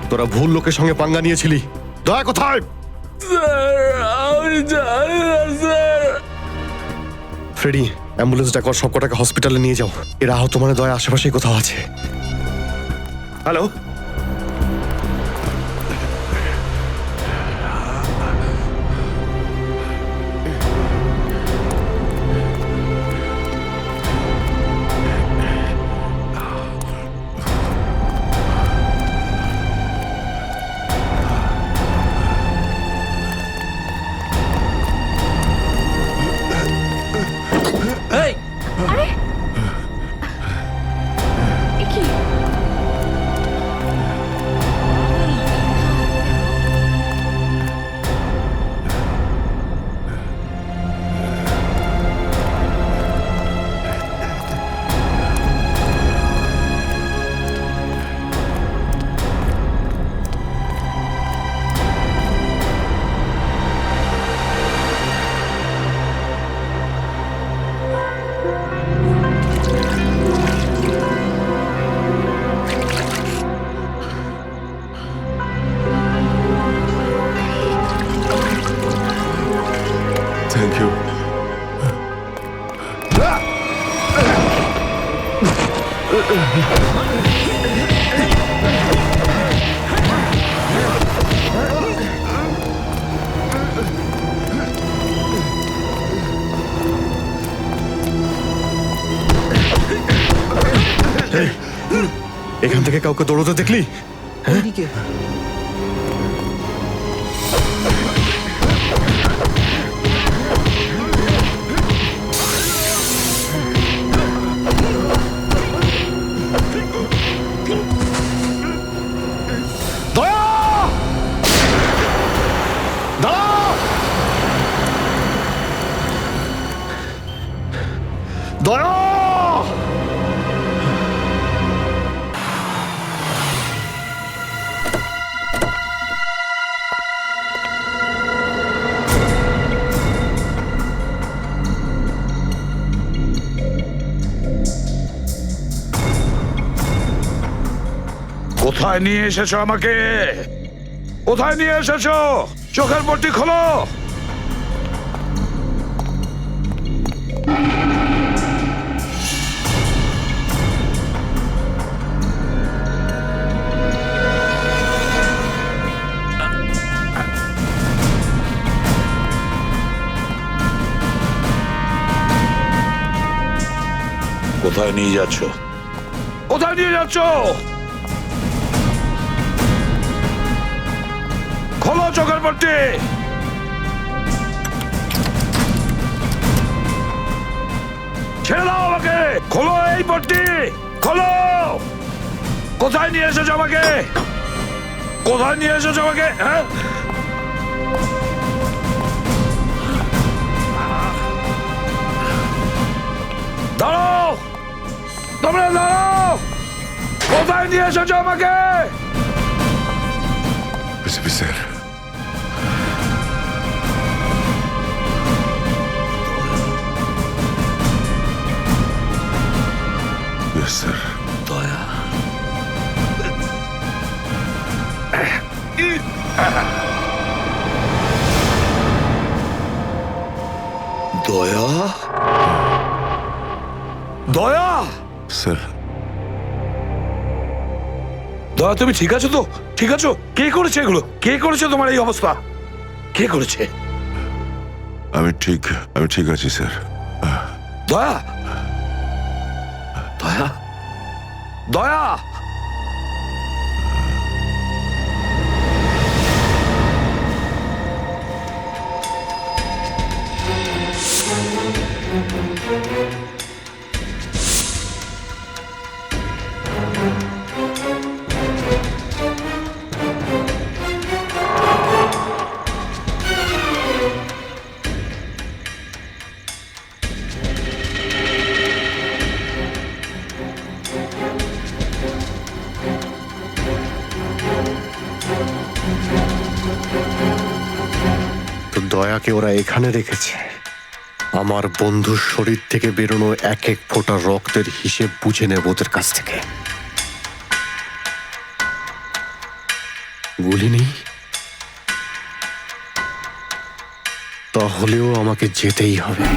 S1: তোরা ভুল লোকের সঙ্গে পাঙ্গা নিয়েছিলি। দয়া কোথায়? ফ্রেডি, অ্যাম্বুলেন্স ডাকো, সব কটাকে হসপিটালে নিয়ে যাও। এরা আহত মানে দয়া আশেপাশেই কোথাও আছে।
S3: Hello,
S15: thank you.
S1: এখান থেকে কাউকে দৌড়তে দেখলি? দয়া!
S6: কোথায় নিয়ে এসেছো আমাকে? কোথায় নিয়ে এসেছো? চোখের পট্টি খোলো। কোথায় নিয়ে যাচ্ছ? কোথায় নিয়ে যাচ্ছ? খোলো চোখের পট্টি। ছেড়ে দাও আমাকে। খোলো এই পট্টি, খোলো। কোথায় নিয়ে এসেছো আমাকে? কোথায় নিয়ে এসেছো আমাকে? হ্যাঁ, দাঁড়াও, তোমরা দাঁড়াও। কোথায় নিয়ে এসেছো আমাকে?
S7: স্যার, স্যার,
S6: দয়া, দয়া, দয়া,
S7: স্যার।
S6: দয়া, তুমি ঠিক আছো তো? ঠিক আছো? কে করেছে এগুলো? কে করেছে তোমার এই অবস্থা? কে করেছে?
S7: আমি ঠিক আছি স্যার।
S6: দয়া, দয়া, দয়া,
S1: তো দয়াকে ওরা এখানে রেখেছে আমার বন্ধুর শরীর থেকে বেরোনো এক এক ফোঁটা রক্তের হিসেব বুঝে নেব ওদের কাছ থেকে। গুলি নেই, তাহলেও আমাকে যেতেই হবে।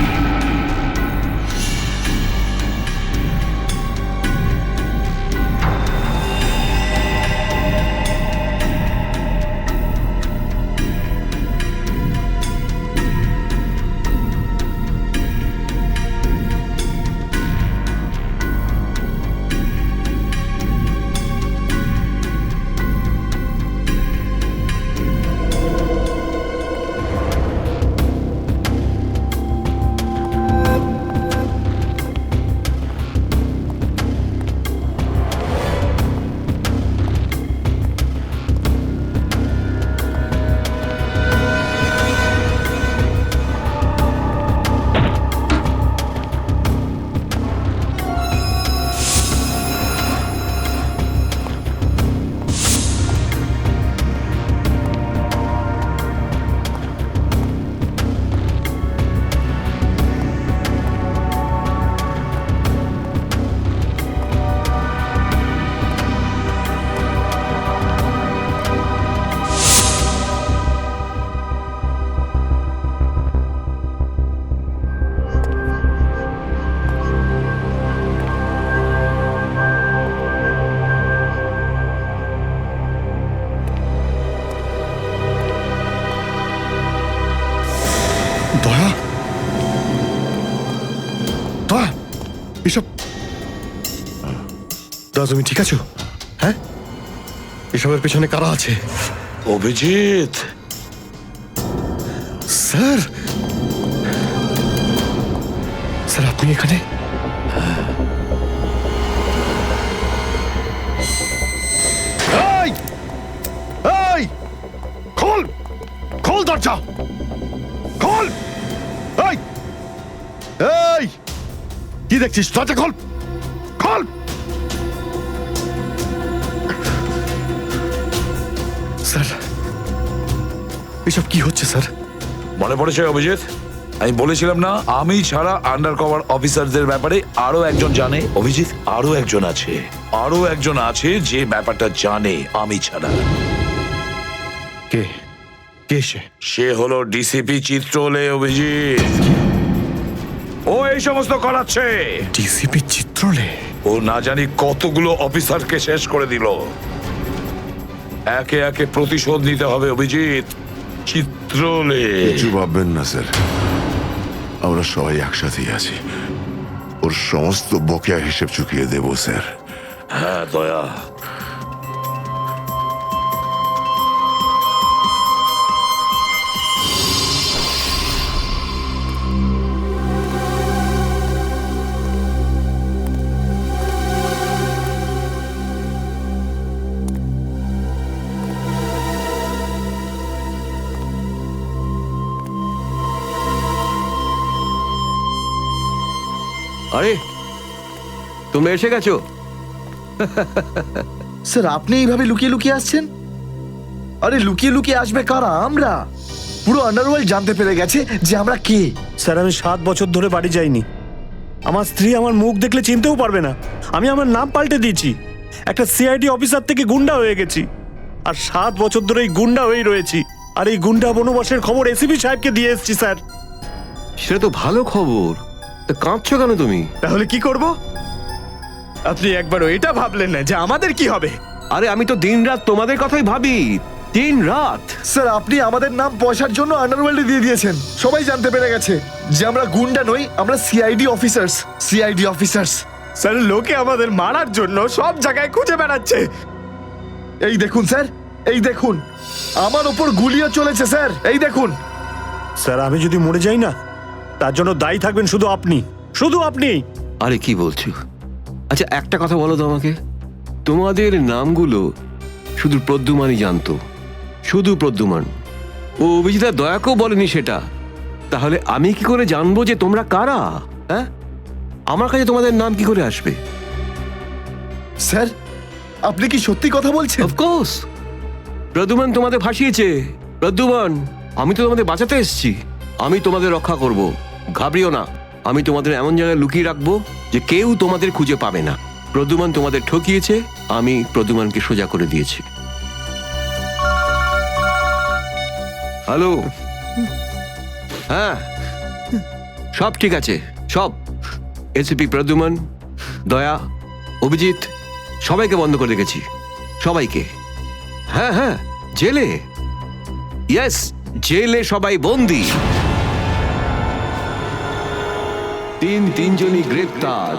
S1: দয়া, দয়া, এসব দাদা তুমি ঠিক আছো? হ্যাঁ, এসবের পেছনে কারা আছে?
S6: অভিজিৎ
S1: স্যার, স্যার আপনি এখানে? এই, এই, খোল, খোল দরজা, খোল! এই, এই, কি দেখছিস? দরজা খোল, খোল! স্যার, এসব কি হচ্ছে স্যার?
S6: মনে পড়েছে অভিজিৎ, আমি বলেছিলাম না আমি ছাড়া আন্ডার কভার অফিসারদের ব্যাপারে আরো একজন জানে। অভিজিৎ, আরো একজন আছে, আরো একজন আছে যে ব্যাপারটা জানে আমি ছাড়া।
S1: কে? কে সে?
S6: সে হলো ডিসিপি চিত্রলে। অভিজিৎ, ও এই সমস্ত করাচ্ছে।
S1: ডিসিপি চিত্রলে?
S6: ও না জানি কতগুলো অফিসারকে শেষ করে দিল। একে একে প্রতিশোধ নিতে হবে অভিজিৎ। চিত্রলে
S7: কিছু ভাববেন না স্যার, আমরা সবাই একসাথেই আছি। ওর সমস্ত বকেয়া হিসেব চুকিয়ে দেব স্যার।
S6: হ্যাঁ দয়া,
S4: আরে তুমি এসে গেছো?
S15: স্যার আপনি এইভাবে লুকিয়ে লুকিয়ে আসছেন? আরে লুকিয়ে লুকিয়ে আসবে কারা? আমরা। পুরো আন্ডারওয়ার্ল্ড জানতে পেরে গেছে যে আমরা কে।
S17: স্যার আমি 7 বছর ধরে বাড়ি যাইনি। আমার স্ত্রী আমার মুখ দেখলে চিনতেও পারবে না। আমি আমার নাম পাল্টে দিয়েছি, একটা সিআইডি অফিসার থেকে গুন্ডা হয়ে গেছি। আর 7 বছর ধরে এই গুন্ডা হয়েই রয়েছি। আর এই গুন্ডা বনবাসের খবর এসিপি সাহেবকে দিয়ে এসেছি স্যার।
S4: সেটা তো ভালো খবর, তা কাঁদছো কেন তুমি?
S17: তাহলে কি করব? আপনি একবারও এটা ভাবলেন না যে আমাদের কি হবে?
S4: আরে আমি তো দিন রাত তোমাদের কথাই ভাবি, দিন রাত।
S15: স্যার আপনি আমাদের নাম পয়সার জন্য আন্ডারওয়ার্ল্ডে দিয়ে দিয়েছেন। সবাই জানতে পেরে গেছে যে আমরা গুন্ডা নই, আমরা CID officers. CID officers.
S17: Sir লোকে আমাদের মারার জন্য সব জায়গায় খুঁজে বেড়াচ্ছে।
S15: এই দেখুন স্যার, এই দেখুন, আমার ওপর গুলিও চলেছে স্যার, এই দেখুন।
S17: স্যার আমি যদি মরে যাই না,
S13: তার জন্য দায়ী থাকবেন শুধু আপনি, শুধু আপনি।
S4: আরে কি বলছো? আচ্ছা একটা কথা বলো তো আমাকে, তোমাদের নামগুলো শুধু প্রদ্যুমানই জানতো, শুধু প্রদ্যুমান। ও অভিজিৎ আর দয়াকেও বলেনি সেটা। তাহলে আমি কি করে জানবো যে তোমরা কারা? হ্যাঁ, আমার কাছে তোমাদের নাম কি করে আসবে?
S15: স্যার আপনি কি সত্যি কথা বলছেন?
S4: অফকোর্স, প্রদ্যুমান তোমাদের ফাঁসিয়েছে। প্রদ্যুমান, আমি তো তোমাদের বাঁচাতে এসেছি, আমি তোমাদের রক্ষা করব, ঘাবড়িও না। আমি তোমাদের এমন জায়গায় লুকিয়ে রাখবো যে কেউ তোমাদের খুঁজে পাবে না। প্রদ্যুমান তোমাদের ঠকিয়েছে, আমি প্রদ্যুমানকে সোজা করে দিয়েছি। হ্যালো, হ্যাঁ সব ঠিক আছে, সব। এসিপি প্রদ্যুমান, দয়া, অভিজিৎ সবাইকে বন্ধ করে রেখেছি, সবাইকে। হ্যাঁ হ্যাঁ, জেলে, ইয়েস, জেলে সবাই বন্দি। তিনজনই গ্রেপ্তার।